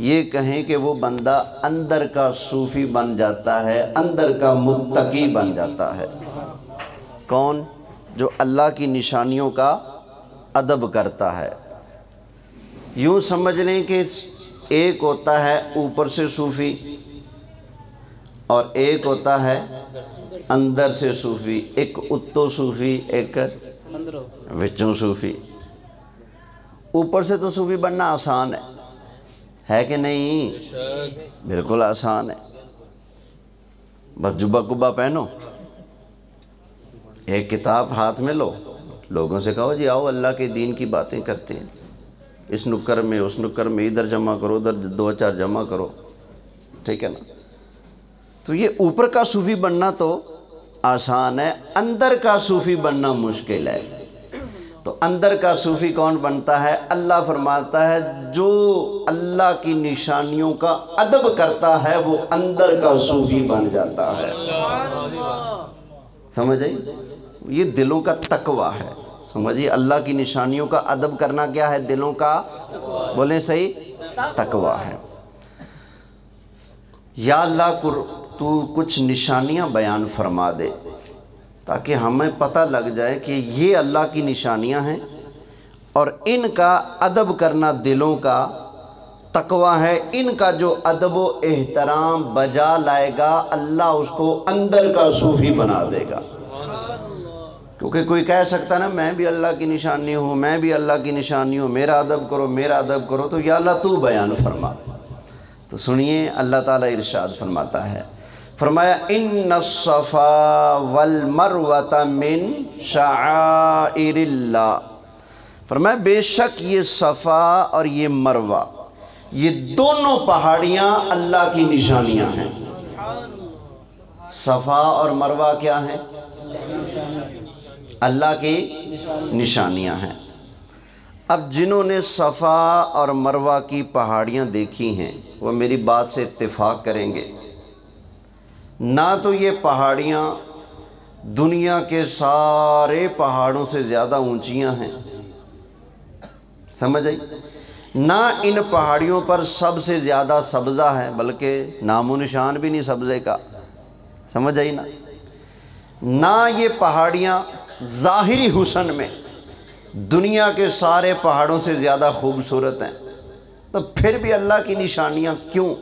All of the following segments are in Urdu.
یہ کہیں کہ وہ بندہ اندر کا صوفی بن جاتا ہے، اندر کا متقی بن جاتا ہے۔ کون؟ جو اللہ کی نشانیوں کا ادب کرتا ہے۔ یوں سمجھ لیں کہ ایک ہوتا ہے اوپر سے صوفی اور ایک ہوتا ہے اندر سے صوفی، ایک اتو صوفی، ایک وچوں صوفی۔ اوپر سے تو صوفی بننا آسان ہے کہ نہیں؟ بالکل آسان ہے، بس جبہ کبہ پہنو، ایک کتاب ہاتھ میں لو، لوگوں سے کہو جی آؤ اللہ کے دین کی باتیں کرتے ہیں، اس نکر میں اس نکر میں، ادھر جمع کرو ادھر دو چار جمع کرو، ٹھیک ہے نا؟ تو یہ اوپر کا صوفی بننا تو آسان ہے، اندر کا صوفی بننا مشکل ہے۔ تو اندر کا صوفی کون بنتا ہے؟ اللہ فرماتا ہے جو اللہ کی نشانیوں کا ادب کرتا ہے وہ اندر کا صوفی بن جاتا ہے۔ سمجھ آئی؟ یہ دلوں کا تقویٰ ہے۔ سمجھیے، اللہ کی نشانیوں کا ادب کرنا کیا ہے؟ دلوں کا، بولیں صحیح، تقویٰ ہے۔ یا اللہ تو کچھ نشانیاں بیان فرما دے تاکہ ہمیں پتہ لگ جائے کہ یہ اللہ کی نشانیاں ہیں اور ان کا ادب کرنا دلوں کا تقویٰ ہے۔ ان کا جو ادب و احترام بجا لائے گا اللہ اس کو اندر کا صوفی بنا دے گا۔ کیونکہ کوئی کہہ سکتا نا میں بھی اللہ کی نشانی ہوں، میں بھی اللہ کی نشانی ہوں، میرا ادب کرو میرا ادب کرو، تو یا اللہ تو بیان فرما۔ تو سنیے اللہ تعالیٰ ارشاد فرماتا ہے، فرمایا ان الصفا والمروۃ من شعائر اللہ، فرمایا بے شک یہ صفا اور یہ مروہ، یہ دونوں پہاڑیاں اللہ کی نشانیاں ہیں۔ صفا اور مروہ کیا ہیں؟ اللہ کی نشانیاں ہیں۔ اب جنہوں نے صفا اور مروہ کی پہاڑیاں دیکھی ہیں وہ میری بات سے اتفاق کریں گے، نہ تو یہ پہاڑیاں دنیا کے سارے پہاڑوں سے زیادہ اونچیاں ہیں، سمجھ آئی؟ نہ ان پہاڑیوں پر سب سے زیادہ سبزہ ہے، بلکہ نام و نشان بھی نہیں سبزے کا، سمجھ آئی نا؟ نہ یہ پہاڑیاں ظاہری حسن میں دنیا کے سارے پہاڑوں سے زیادہ خوبصورت ہیں، تو پھر بھی اللہ کی نشانیاں کیوں؟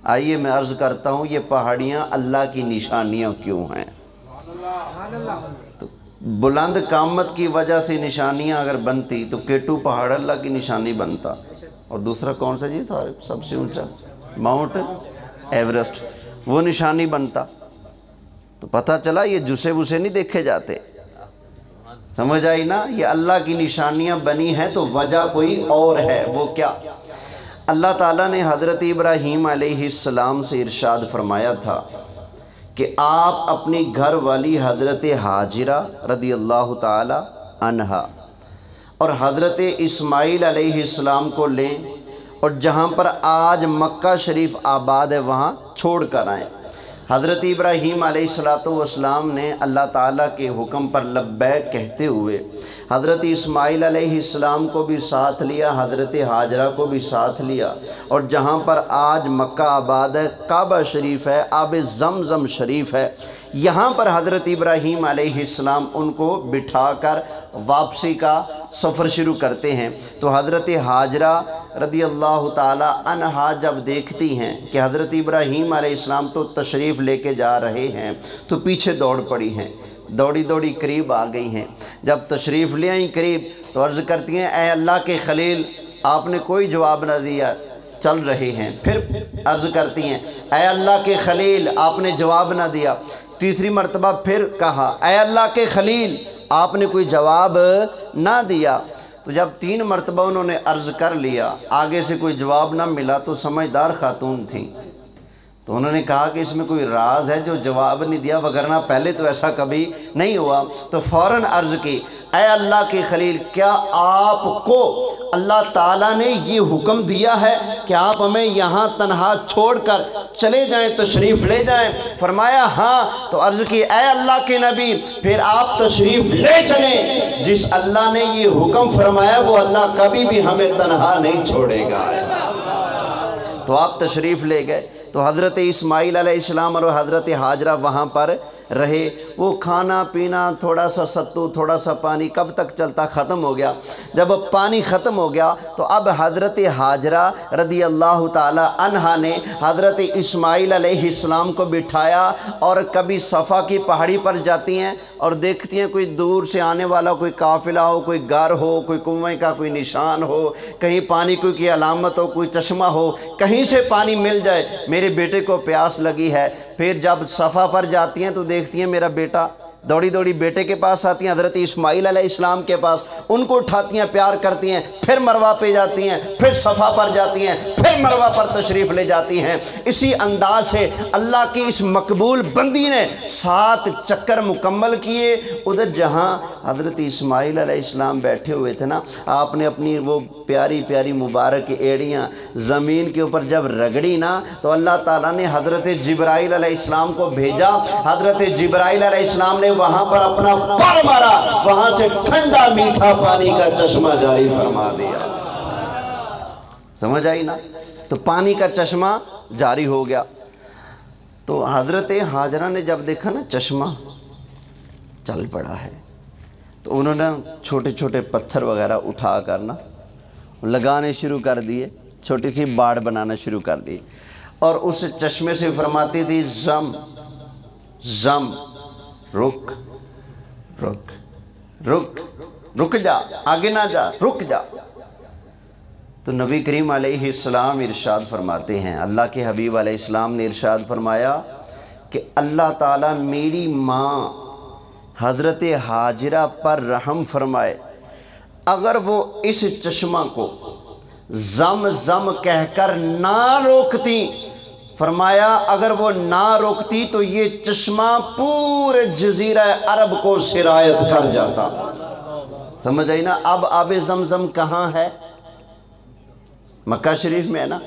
آئیے میں عرض کرتا ہوں یہ پہاڑیاں اللہ کی نشانیاں کیوں ہیں؟ تو بلند قامت کی وجہ سے نشانیاں اگر بنتی تو کیٹو پہاڑ اللہ کی نشانی بنتا، اور دوسرا کون سا جی سب سے اونچا؟ ماؤنٹ ایورسٹ، وہ نشانی بنتا، تو پتہ چلا یہ جسے بسے نہیں دیکھے جاتے، سمجھ آئی نا؟ یہ اللہ کی نشانیاں بنی ہیں تو وجہ کوئی اور ہے، وہ کیا؟ اللہ تعالیٰ نے حضرت ابراہیم علیہ السلام سے ارشاد فرمایا تھا کہ آپ اپنی گھر والی حضرت حاجرہ رضی اللہ تعالی عنہا اور حضرت اسماعیل علیہ السلام کو لیں اور جہاں پر آج مکہ شریف آباد ہے وہاں چھوڑ کر آئیں۔ حضرت ابراہیم علیہ السلام نے اللہ تعالیٰ کے حکم پر لبیک کہتے ہوئے حضرت اسماعیل علیہ السلام کو بھی ساتھ لیا، حضرت حاجرہ کو بھی ساتھ لیا، اور جہاں پر آج مکہ آباد ہے، کعبہ شریف ہے، آب زمزم شریف ہے، یہاں پر حضرت ابراہیم علیہ السلام ان کو بٹھا کر واپسی کا سفر شروع کرتے ہیں۔ تو حضرت حاجرہ رضی اللہ تعالی عنہا جب دیکھتی ہیں کہ حضرت ابراہیم علیہ السلام تو تشریف لے کے جا رہے ہیں تو پیچھے دوڑ پڑی ہیں، دوڑی دوڑی قریب آ گئی ہیں۔ جب تشریف لے آئیں قریب تو عرض کرتی ہیں اے اللہ کے خلیل آپ نے کوئی جواب نہ دیا، چل رہے ہیں۔ پھر عرض کرتی ہیں اے اللہ کے خلیل آپ نے جواب نہ دیا۔ تیسری مرتبہ پھر کہا اے اللہ کے خلیل آپ نے کوئی جواب نہ دیا۔ تو جب 3 مرتبہ انہوں نے عرض کر لیا، آگے سے کوئی جواب نہ ملا تو سمجھدار خاتون تھیں، تو انہوں نے کہا کہ اس میں کوئی راز ہے جو جواب نہیں دیا، وگرنہ پہلے تو ایسا کبھی نہیں ہوا۔ تو فوراً عرض کی اے اللہ کے خلیل کیا آپ کو اللہ تعالیٰ نے یہ حکم دیا ہے کہ آپ ہمیں یہاں تنہا چھوڑ کر چلے جائیں، تشریف لے جائیں؟ فرمایا ہاں۔ تو عرض کی اے اللہ کے نبی پھر آپ تشریف لے چلیں، جس اللہ نے یہ حکم فرمایا وہ اللہ کبھی بھی ہمیں تنہا نہیں چھوڑے گا۔ تو آپ تشریف لے گئے، تو حضرت اسماعیل علیہ السلام اور حضرت حاجرہ وہاں پر رہے۔ وہ کھانا پینا، تھوڑا سا ستو، تھوڑا سا پانی کب تک چلتا؟ ختم ہو گیا۔ جب پانی ختم ہو گیا تو اب حضرت حاجرہ رضی اللہ تعالی عنہا نے حضرت اسماعیل علیہ السلام کو بٹھایا، اور کبھی صفا کی پہاڑی پر جاتی ہیں اور دیکھتی ہیں کوئی دور سے آنے والا کوئی قافلہ ہو، کوئی گھر ہو، کوئی کنویں کا کوئی نشان ہو، کہیں پانی کی علامت ہو، کوئی چشمہ ہو، کہیں سے پانی مل جائے، میرے بیٹے کو پیاس لگی ہے۔ پھر جب صفا پر جاتی ہیں تو دیکھتی ہیں میرا بیٹا، دوڑی دوڑی بیٹے کے پاس آتی ہیں، حضرت اسماعیل علیہ السلام کے پاس، ان کو اٹھاتی ہیں، پیار کرتی ہیں، پھر مروہ پہ جاتی ہیں، پھر صفا پر جاتی ہیں، پھر مروہ پر تشریف لے جاتی ہیں۔ اسی انداز سے اللہ کی اس مقبول بندی نے 7 چکر مکمل کیے۔ ادھر جہاں حضرت اسماعیل علیہ السلام بیٹھے ہوئے تھے نا، آپ نے اپنی وہ پیاری پیاری مبارک ایڑیاں زمین کے اوپر جب رگڑی نا، تو اللہ تعالیٰ نے حضرت جبرائیل علیہ السلام کو بھیجا۔ حضرت جبرائیل علیہ السلام نے وہاں پر اپنا پر مارا، وہاں سے ٹھنڈا میٹھا پانی کا چشمہ جاری فرما دیا۔ سمجھ آئی نا؟ تو پانی کا چشمہ جاری ہو گیا۔ تو حضرت حاجرہ نے جب دیکھا نا چشمہ چل پڑا ہے، تو انہوں نے چھوٹے چھوٹے پتھر وغیرہ اٹھا کر نا لگانے شروع کر دیے، چھوٹی سی باڑ بنانا شروع کر دی، اور اس چشمے سے فرماتی تھی زم زم، رک رک رک رک جا، آگے نہ جا، رک جا۔ تو نبی کریم علیہ السلام ارشاد فرماتے ہیں، اللہ کے حبیب علیہ السلام نے ارشاد فرمایا کہ اللہ تعالیٰ میری ماں حضرت حاجرہ پر رحم فرمائے، اگر وہ اس چشمہ کو زم زم کہہ کر نہ روکتی، فرمایا اگر وہ نہ روکتی تو یہ چشمہ پورے جزیرہ عرب کو سرایت کر جاتا۔ سمجھ آئی نا؟ اب آب زمزم کہاں ہے؟ مکہ شریف میں ہے نا،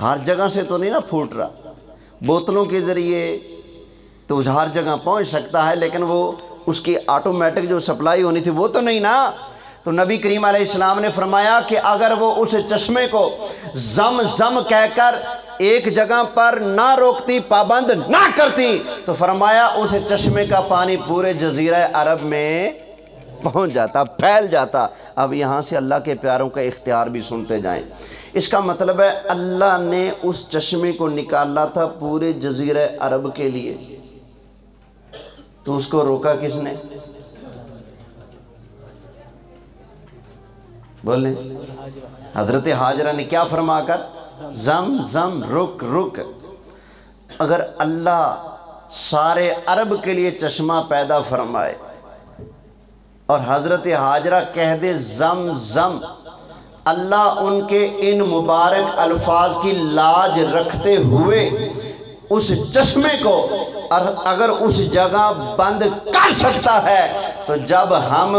ہر جگہ سے تو نہیں نا پھوٹ رہا، بوتلوں کے ذریعے تو ہر جگہ پہنچ سکتا ہے، لیکن وہ اس کی آٹومیٹک جو سپلائی ہونی تھی وہ تو نہیں نا۔ تو نبی کریم علیہ السلام نے فرمایا کہ اگر وہ اس چشمے کو زم زم کہہ کر ایک جگہ پر نہ روکتی، پابند نہ کرتی، تو فرمایا اس چشمے کا پانی پورے جزیرہ عرب میں پہنچ جاتا، پھیل جاتا۔ اب یہاں سے اللہ کے پیاروں کا اختیار بھی سنتے جائیں۔ اس کا مطلب ہے اللہ نے اس چشمے کو نکالا تھا پورے جزیرہ عرب کے لیے، تو اس کو روکا کس نے؟ بولیں حضرت حاجرہ نے کیا فرما کر؟ زم زم، رک رک۔ اگر اللہ سارے عرب کے لیے چشمہ پیدا فرمائے اور حضرت حاجرہ کہہ دے زم زم، اللہ ان کے ان مبارک الفاظ کی لاج رکھتے ہوئے اس چشمے کو اگر اس جگہ بند کر سکتا ہے، تو جب ہم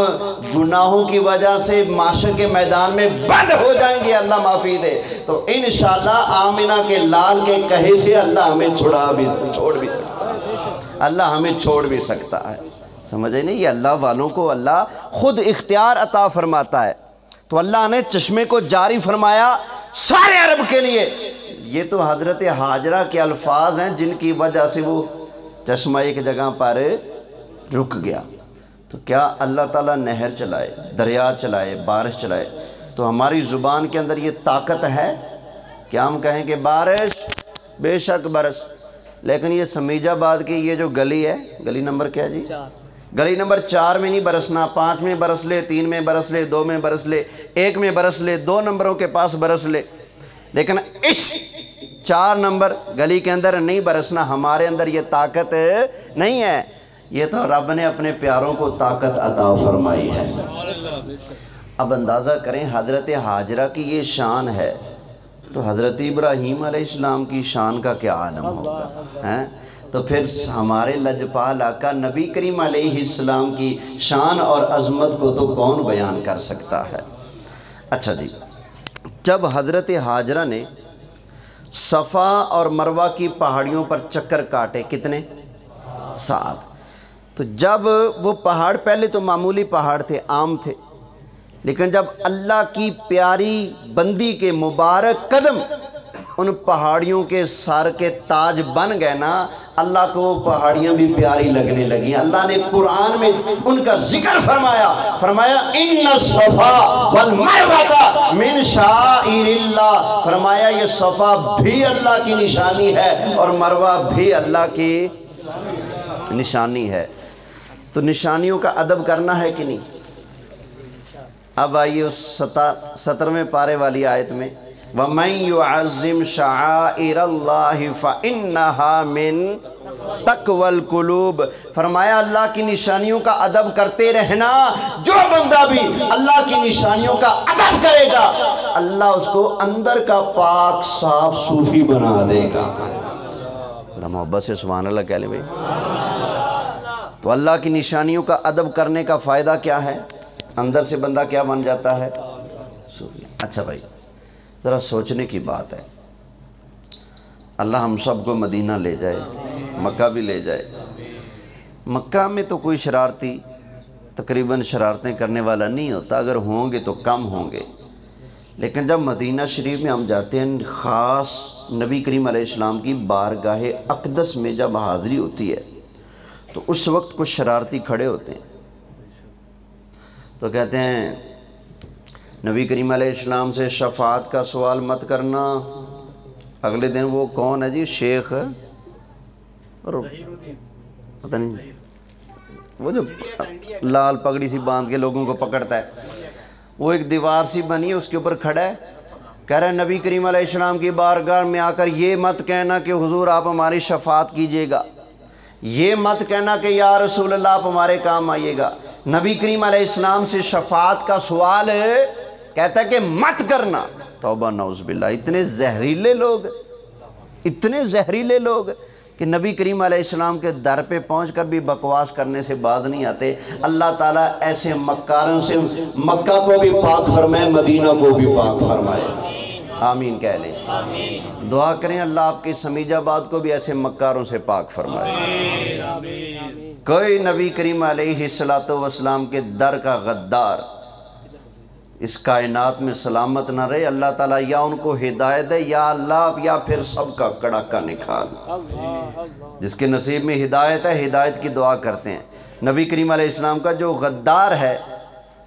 گناہوں کی وجہ سے معاشر کے میدان میں بند ہو جائیں گے، اللہ معافی دے، تو انشاءاللہ آمنہ کے لال کے کہے سے اللہ ہمیں چھوڑ بھی سکتا ہے، اللہ ہمیں چھوڑ بھی سکتا ہے۔ سمجھے نہیں؟ یہ اللہ والوں کو اللہ خود اختیار عطا فرماتا ہے۔ تو اللہ نے چشمے کو جاری فرمایا سارے عرب کے لیے۔ یہ تو حضرت حاجرہ کے الفاظ ہیں جن کی وجہ سے وہ چشمہ ایک جگہ پر رک گیا۔ تو کیا اللہ تعالیٰ نہر چلائے، دریا چلائے، بارش چلائے، تو ہماری زبان کے اندر یہ طاقت ہے کہ ہم کہیں کہ بارش بے شک برس، لیکن یہ سمیجہ آباد کی یہ جو گلی ہے، گلی نمبر کیا جی؟ گلی نمبر 4 میں نہیں برسنا، 5 میں برس لے، 3 میں برس لے، 2 میں برس لے، 1 میں برس لے، 2 نمبروں کے پاس برس لے، لیکن اس 4 نمبر گلی کے اندر نہیں برسنا۔ ہمارے اندر یہ طاقت نہیں ہے، یہ تو رب نے اپنے پیاروں کو طاقت عطا فرمائی ہے۔ اب اندازہ کریں حضرت حاجرہ کی یہ شان ہے، تو حضرت ابراہیم علیہ السلام کی شان کا کیا عالم ہوگا؟ تو پھر ہمارے لجپال آقا نبی کریم علیہ السلام کی شان اور عظمت کو تو کون بیان کر سکتا ہے؟ اچھا جی، جب حضرت حاجرہ نے صفا اور مروہ کی پہاڑیوں پر چکر کاٹے، کتنے؟ 7۔ تو جب وہ پہاڑ، پہلے تو معمولی پہاڑ تھے، عام تھے، لیکن جب اللہ کی پیاری بندی کے مبارک قدم ان پہاڑیوں کے سر کے تاج بن گئے نا، اللہ کو وہ پہاڑیاں بھی پیاری لگنے لگی۔ اللہ نے قرآن میں ان کا ذکر فرمایا ان الصفا والمروہ من شعائر اللہ، فرمایا یہ صفا بھی اللہ کی نشانی ہے اور مروہ بھی اللہ کی نشانی ہے۔ تو نشانیوں کا ادب کرنا ہے کہ نہیں؟ اب آئیے اس 17ویں پارے والی آیت میں، وَمَن يُعَظِّمْ شَعَائِرَ اللَّهِ فَإِنَّهَا مِن تَقْوَى الْقُلُوبِ، فرمایا اللہ کی نشانیوں کا ادب کرتے رہنا۔ جو بندہ بھی اللہ کی نشانیوں کا ادب کرے گا، اللہ اس کو اندر کا پاک صاف صوفی بنا دے گا۔ بڑا محبت سے سبحان اللہ کہہ لیں بھائی۔ تو اللہ کی نشانیوں کا ادب کرنے کا فائدہ کیا ہے؟ اندر سے بندہ کیا بن جاتا ہے؟ صوفی۔ اچھا بھائی، ذرا سوچنے کی بات ہے، اللہ ہم سب کو مدینہ لے جائے، مکہ بھی لے جائے۔ مکہ میں تو کوئی شرارتی تقریباً شرارتیں کرنے والا نہیں ہوتا، اگر ہوں گے تو کم ہوں گے، لیکن جب مدینہ شریف میں ہم جاتے ہیں، خاص نبی کریم علیہ السلام کی بارگاہ اقدس میں جب حاضری ہوتی ہے تو اس وقت کچھ شرارتی کھڑے ہوتے ہیں، تو کہتے ہیں نبی کریم علیہ السلام سے شفاعت کا سوال مت کرنا۔ اگلے دن وہ کون ہے جی؟ شیخ اور پتہ نہیں وہ جو لال پگڑی سی باندھ کے لوگوں کو پکڑتا ہے، وہ ایک دیوار سی بنی ہے، اس کے اوپر کھڑا ہے، کہہ رہا ہے نبی کریم علیہ السلام کی بارگاہ میں آ کر یہ مت کہنا کہ حضور آپ ہماری شفاعت کیجئے گا، یہ مت کہنا کہ یا رسول اللہ آپ ہمارے کام آئیے گا۔ نبی کریم علیہ السلام سے شفاعت کا سوال ہے، کہتا ہے کہ مت کرنا۔ توبہ نعوذ باللہ، اتنے زہریلے لوگ کہ نبی کریم علیہ السلام کے در پہ پہنچ کر بھی بکواس کرنے سے باز نہیں آتے۔ اللہ تعالیٰ ایسے مکاروں سے مکہ کو بھی پاک فرمائے، مدینہ کو بھی پاک فرمائے، آمین کہہ لیں۔ دعا کریں اللہ آپ کی سمیج آباد کو بھی ایسے مکاروں سے پاک فرمائے۔ کوئی نبی کریم علیہ السلام کے در کا غدار اس کائنات میں سلامت نہ رہے۔ اللہ تعالیٰ یا ان کو ہدایت دے یا اللہ، یا پھر سب کا کڑاکا نکال۔ جس کے نصیب میں ہدایت ہے، ہدایت کی دعا کرتے ہیں۔ نبی کریم علیہ السلام کا جو غدار ہے،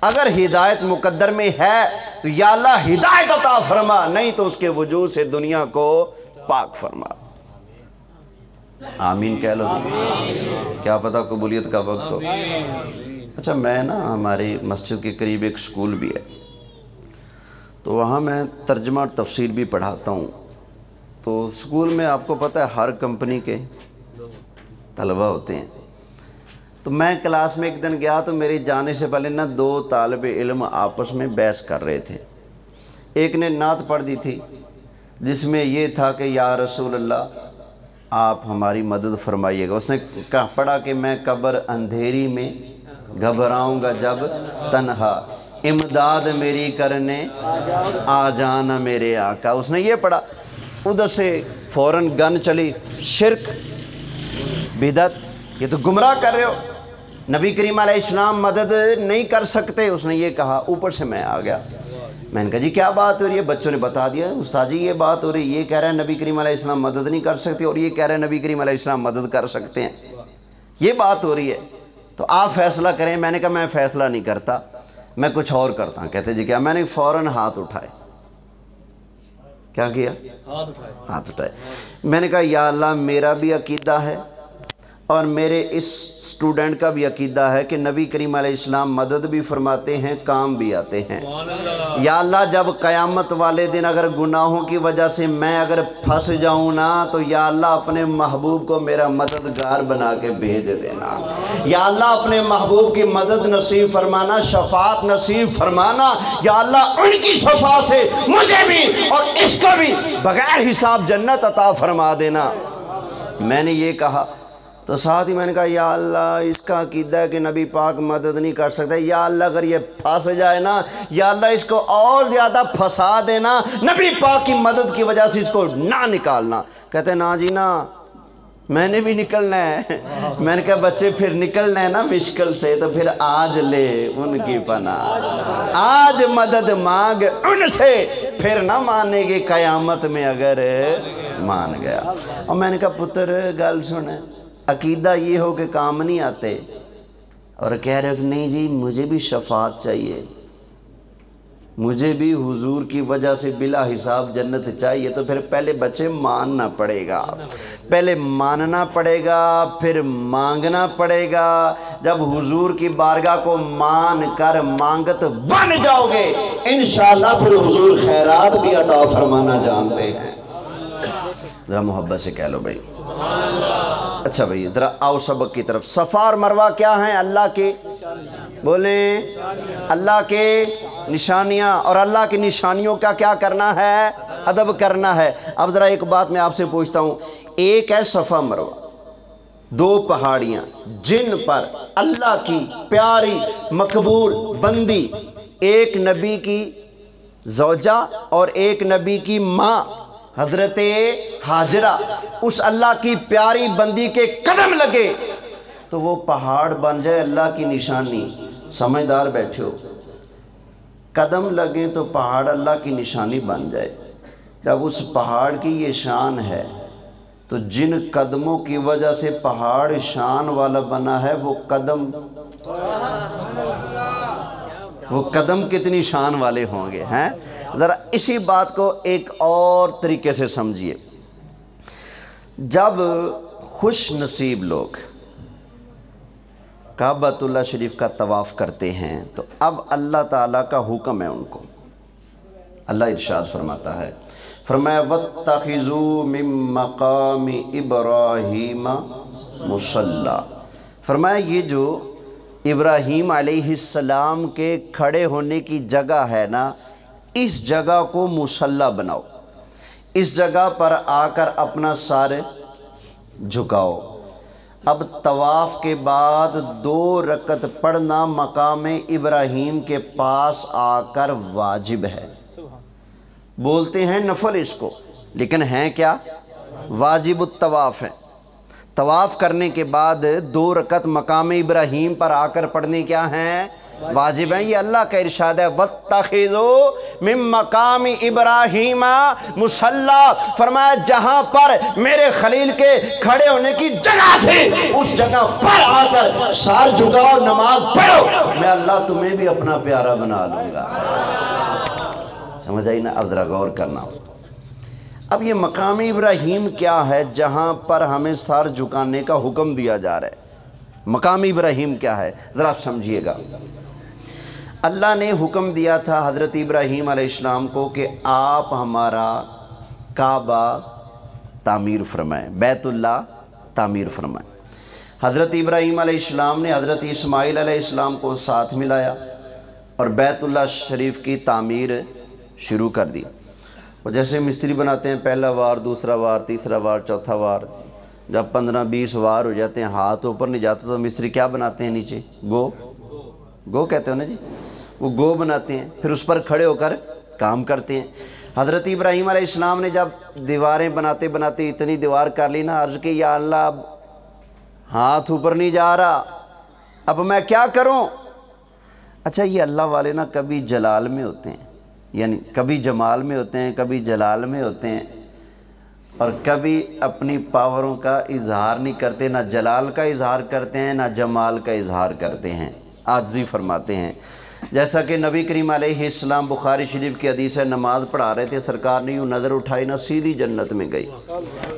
اگر ہدایت مقدر میں ہے تو یا اللہ ہدایت عطا فرما، نہیں تو اس کے وجود سے دنیا کو پاک فرما۔ آمین کہہ لو، کیا پتہ قبولیت کا وقت ہو۔ اچھا، میں نا ہماری مسجد کے قریب ایک سکول بھی ہے، تو وہاں میں ترجمہ اور تفسیر بھی پڑھاتا ہوں۔ تو سکول میں آپ کو پتہ ہے ہر کمپنی کے طلبہ ہوتے ہیں۔ تو میں کلاس میں ایک دن گیا تو میری جانے سے پہلے نا 2 طالب علم آپس میں بحث کر رہے تھے۔ ایک نے نعت پڑھ دی تھی جس میں یہ تھا کہ یا رسول اللہ آپ ہماری مدد فرمائیے گا۔ اس نے پڑھا کہ میں قبر اندھیری میں گھبراؤں گا جب تنہا، امداد میری کرنے آ جانا میرے آقا۔ اس نے یہ پڑھا، ادھر سے فوراً گن چلی، شرک، بدعت، یہ تو گمراہ کر رہے ہو، نبی کریم علیہ السلام مدد نہیں کر سکتے۔ اس نے یہ کہا، اوپر سے میں آ گیا، میں نے کہا جی کیا بات ہو رہی ہے؟ بچوں نے بتا دیا، استاد جی یہ بات ہو رہی ہے، یہ کہہ رہا ہے نبی کریم علیہ السلام مدد نہیں کر سکتے اور یہ کہہ رہا ہے نبی کریم علیہ السلام مدد کر سکتے ہیں، یہ بات ہو رہی ہے، تو آپ فیصلہ کریں۔ میں نے کہا میں فیصلہ نہیں کرتا، میں کچھ اور کرتا ہوں۔ کہتے جی کیا؟ میں نے فوراً ہاتھ اٹھائے۔ کیا کیا؟ ہاتھ اٹھائے۔ میں نے کہا یا اللہ میرا بھی عقیدہ ہے اور میرے اس اسٹوڈنٹ کا بھی عقیدہ ہے کہ نبی کریم علیہ السلام مدد بھی فرماتے ہیں، کام بھی آتے ہیں۔ یا اللہ جب قیامت والے دن اگر گناہوں کی وجہ سے میں اگر پھنس جاؤں نا تو یا اللہ اپنے محبوب کو میرا مددگار بنا کے بھیج دینا۔ یا اللہ اپنے محبوب کی مدد نصیب فرمانا، شفاعت نصیب فرمانا۔ یا اللہ ان کی شفاعت سے مجھے بھی اور اس کو بھی بغیر حساب جنت عطا فرما دینا۔ میں نے یہ کہا تو ساتھ ہی میں نے کہا یا اللہ اس کا عقیدہ ہے کہ نبی پاک مدد نہیں کر سکتے، یا اللہ اگر یہ پھنس جائے نا یا اللہ اس کو اور زیادہ پھنسا دینا، نبی پاک کی مدد کی وجہ سے اس کو نہ نکالنا۔ کہتے نا جی نا، میں نے بھی نکلنا ہے۔ میں نے کہا بچے پھر نکلنا ہے نا مشکل سے، تو پھر آج لے ان کی پناہ، آج مدد مانگ ان سے، پھر نہ مانے گے قیامت میں اگر مان گیا۔ اور میں نے کہا پتر گل سنے، عقیدہ یہ ہو کہ کام نہیں آتے، اور کہہ رہے کہ نہیں جی مجھے بھی شفاعت چاہیے، مجھے بھی حضور کی وجہ سے بلا حساب جنت چاہیے، تو پھر پہلے بچے ماننا پڑے گا، پہلے ماننا پڑے گا، پھر مانگنا پڑے گا۔ جب حضور کی بارگاہ کو مان کر مانگت بن جاؤ گے انشاءاللہ پھر حضور خیرات بھی عطا فرمانا جانتے ہیں۔ ذرا محبت سے کہہ لو بھائی۔ اچھا بھائی ذرا آؤ سبق کی طرف۔ صفا اور مروہ کیا ہیں؟ اللہ کے، بولیں اللہ کے نشانیاں، اور اللہ کی نشانیوں کا کیا کرنا ہے؟ ادب کرنا ہے۔ اب ذرا ایک بات میں آپ سے پوچھتا ہوں، ایک ہے صفا مروہ، دو پہاڑیاں جن پر اللہ کی پیاری مقبول بندی، ایک نبی کی زوجہ اور ایک نبی کی ماں حضرت ہاجرہ، اس اللہ کی پیاری بندی کے قدم لگے تو وہ پہاڑ بن جائے اللہ کی نشانی۔ سمجھدار بیٹھے ہو، قدم لگیں تو پہاڑ اللہ کی نشانی بن جائے۔ جب اس پہاڑ کی یہ شان ہے تو جن قدموں کی وجہ سے پہاڑ شان والا بنا ہے وہ قدم کتنی شان والے ہوں گے ہیں؟ ذرا اسی بات کو ایک اور طریقے سے سمجھیے۔ جب خوش نصیب لوگ کعبۃ اللہ شریف کا طواف کرتے ہیں تو اب اللہ تعالیٰ کا حکم ہے ان کو، اللہ ارشاد فرماتا ہے، فرمایا وَاتَّخِذُوا مِن مَّقَامِ إِبْرَاهِيمَ مُصَلَّى، فرمایا یہ جو ابراہیم علیہ السلام کے کھڑے ہونے کی جگہ ہے نا، اس جگہ کو مصلی بناؤ، اس جگہ پر آ کر اپنا سر جھکاؤ۔ اب طواف کے بعد 2 رکعت پڑھنا مقام ابراہیم کے پاس آ کر واجب ہے۔ بولتے ہیں نفل اس کو، لیکن ہیں کیا؟ واجب الطواف ہے۔ طواف کرنے کے بعد 2 رکعت مقام ابراہیم پر آ کر پڑھنے کیا ہیں؟ واجب ہیں۔ یہ اللہ کا ارشاد ہے وَاتَّخِذُوا مِن مَّقَامِ إِبْرَاهِيمَ مُصَلَّى، فرمایا جہاں پر میرے خلیل کے کھڑے ہونے کی جگہ تھی اس جگہ پر آ کر سر جھکاؤ، نماز پڑھو، میں اللہ تمہیں بھی اپنا پیارا بنا لوں گا۔ سمجھ آئی نا؟ اب ذرا غور کرنا۔ اب یہ مقام ابراہیم کیا ہے جہاں پر ہمیں سر جھکانے کا حکم دیا جا رہا ہے؟ مقام ابراہیم کیا ہے؟ ذرا آپ سمجھیے گا۔ اللہ نے حکم دیا تھا حضرت ابراہیم علیہ السلام کو کہ آپ ہمارا کعبہ تعمیر فرمائیں، بیت اللہ تعمیر فرمائیں۔ حضرت ابراہیم علیہ السلام نے حضرت اسماعیل علیہ السلام کو ساتھ ملایا اور بیت اللہ شریف کی تعمیر شروع کر دی۔ اور جیسے مستری بناتے ہیں، پہلا وار، دوسرا وار، تیسرا وار، چوتھا وار، جب 15-20 وار ہو جاتے ہیں، ہاتھ اوپر نہیں جاتا تو مستری کیا بناتے ہیں؟ نیچے گو کہتے ہو نا جی، وہ گو بناتے ہیں، پھر اس پر کھڑے ہو کر کام کرتے ہیں۔ حضرت ابراہیم علیہ السلام نے جب دیواریں بناتے بناتے اتنی دیوار کر لی نا، عرض کی یا اللہ اب ہاتھ اوپر نہیں جا رہا، اب میں کیا کروں؟ اچھا یہ اللہ والے نا کبھی جلال میں ہوتے ہیں، یعنی کبھی جمال میں ہوتے ہیں، کبھی جلال میں ہوتے ہیں، اور کبھی اپنی پاوروں کا اظہار نہیں کرتے، نہ جلال کا اظہار کرتے ہیں نہ جمال کا اظہار کرتے ہیں، عاجزی فرماتے ہیں۔ جیسا کہ نبی کریم علیہ السلام بخاری شریف کی حدیث ہے، نماز پڑھا رہے تھے، سرکار نے یوں نظر اٹھائی نا سیدھی جنت میں گئی،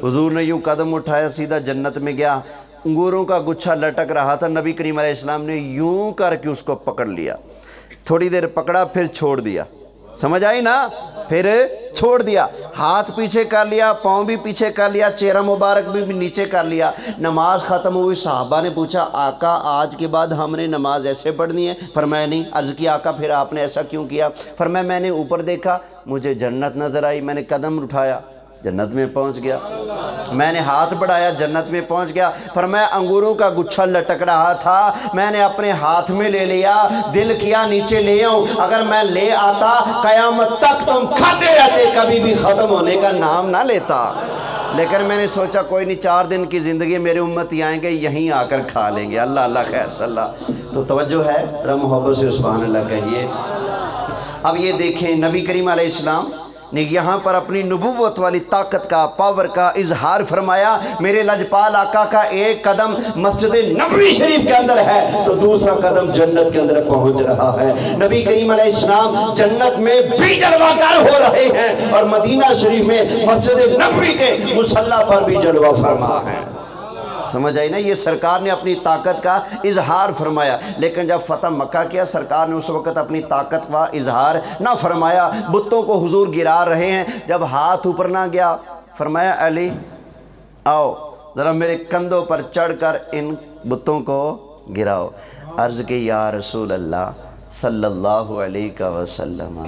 حضور نے یوں قدم اٹھایا سیدھا جنت میں گیا، انگوروں کا گچھا لٹک رہا تھا، نبی کریم علیہ السلام نے یوں کر کے اس کو پکڑ لیا، تھوڑی دیر پکڑا پھر چھوڑ دیا، سمجھ آئی نا؟ پھر چھوڑ دیا، ہاتھ پیچھے کر لیا، پاؤں بھی پیچھے کر لیا، چہرہ مبارک بھی نیچے کر لیا۔ نماز ختم ہوئی، صحابہ نے پوچھا آقا آج کے بعد ہم نے نماز ایسے پڑھنی ہے؟ فرمایا نہیں۔ عرض کی آقا پھر آپ نے ایسا کیوں کیا؟ فرمایا میں نے اوپر دیکھا، مجھے جنت نظر آئی، میں نے قدم اٹھایا، جنت میں پہنچ گیا، میں نے ہاتھ بڑھایا، جنت میں پہنچ گیا۔ فرمایا انگوروں کا گچھا لٹک رہا تھا، میں نے اپنے ہاتھ میں لے لیا، دل کیا نیچے لے آؤں، اگر میں لے آتا قیامت تک تم کھاتے رہتے، کبھی بھی ختم ہونے کا نام نہ لیتا۔ لیکن میں نے سوچا کوئی نہیں، 4 دن کی زندگی میرے امتی آئیں گے، یہیں آ کر کھا لیں گے۔ اللہ اللہ خیر صلی اللہ۔ تو توجہ ہے، ذرا محبت سے سبحان اللہ کہیے۔ اب یہ دیکھیں نبی کریم علیہ السلام نے یہاں پر اپنی نبوت والی طاقت کا، پاور کا اظہار فرمایا۔ میرے لجپال آقا کا ایک قدم مسجد نبوی شریف کے اندر ہے تو دوسرا قدم جنت کے اندر پہنچ رہا ہے۔ نبی کریم علیہ السلام جنت میں بھی جلوہ گر ہو رہے ہیں اور مدینہ شریف میں مسجد نبوی کے مصلی پر بھی جلوہ فرما ہے۔ سمجھ آئی نا؟ یہ سرکار نے اپنی طاقت کا اظہار فرمایا، لیکن جب فتح مکہ کیا سرکار نے اس وقت اپنی طاقت کا اظہار نہ فرمایا، بتوں کو حضور گرا رہے ہیں۔ جب ہاتھ اوپر نہ گیا فرمایا علی آؤ ذرا میرے کندھوں پر چڑھ کر ان بتوں کو گراؤ۔ عرض کہ یا رسول اللہ صلی اللہ علیہ وسلم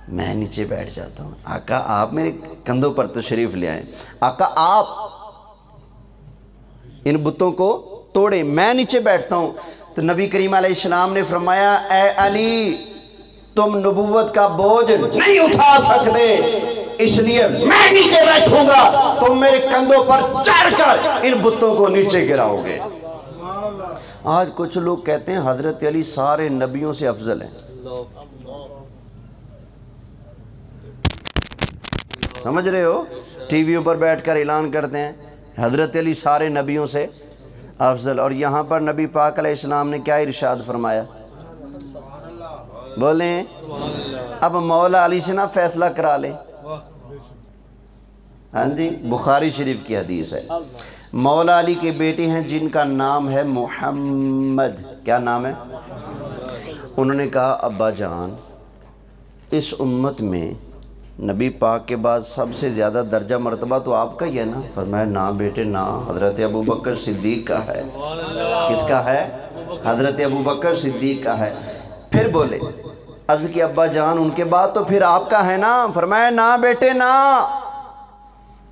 میں نیچے بیٹھ جاتا ہوں۔ آقا آپ میرے کندھوں پر تشریف لے آئیں، آقا آپ ان بتوں کو توڑے، میں نیچے بیٹھتا ہوں۔ تو نبی کریم علیہ السلام نے فرمایا اے علی تم نبوت کا بوجھ نہیں اٹھا سکتے، اس لیے میں نیچے بیٹھوں گا، تم میرے کندھوں پر چڑھ کر ان بتوں کو نیچے گراؤ گے۔ آج کچھ لوگ کہتے ہیں حضرت علی سارے نبیوں سے افضل ہیں۔ سمجھ رہے ہو؟ ٹی ویوں پر بیٹھ کر اعلان کرتے ہیں حضرت علی سارے نبیوں سے افضل، اور یہاں پر نبی پاک علیہ السلام نے کیا ارشاد فرمایا؟ بولیں اب مولا علی سے نہ فیصلہ کرا لیں۔ ہاں جی، بخاری شریف کی حدیث ہے، مولا علی کے بیٹے ہیں جن کا نام ہے محمد۔ کیا نام ہے؟ انہوں نے کہا ابا جان اس امت میں نبی پاک کے بعد سب سے زیادہ درجہ مرتبہ تو آپ کا ہی ہے نا؟ فرمایا نا بیٹے نا، حضرت ابوبکر صدیق کا ہے۔ کس کا ہے؟ حضرت ابوبکر صدیق کا ہے۔ پھر بولے، عرض کی ابا جان ان کے بعد تو پھر آپ کا ہے نا؟ فرمایا نا بیٹے نا،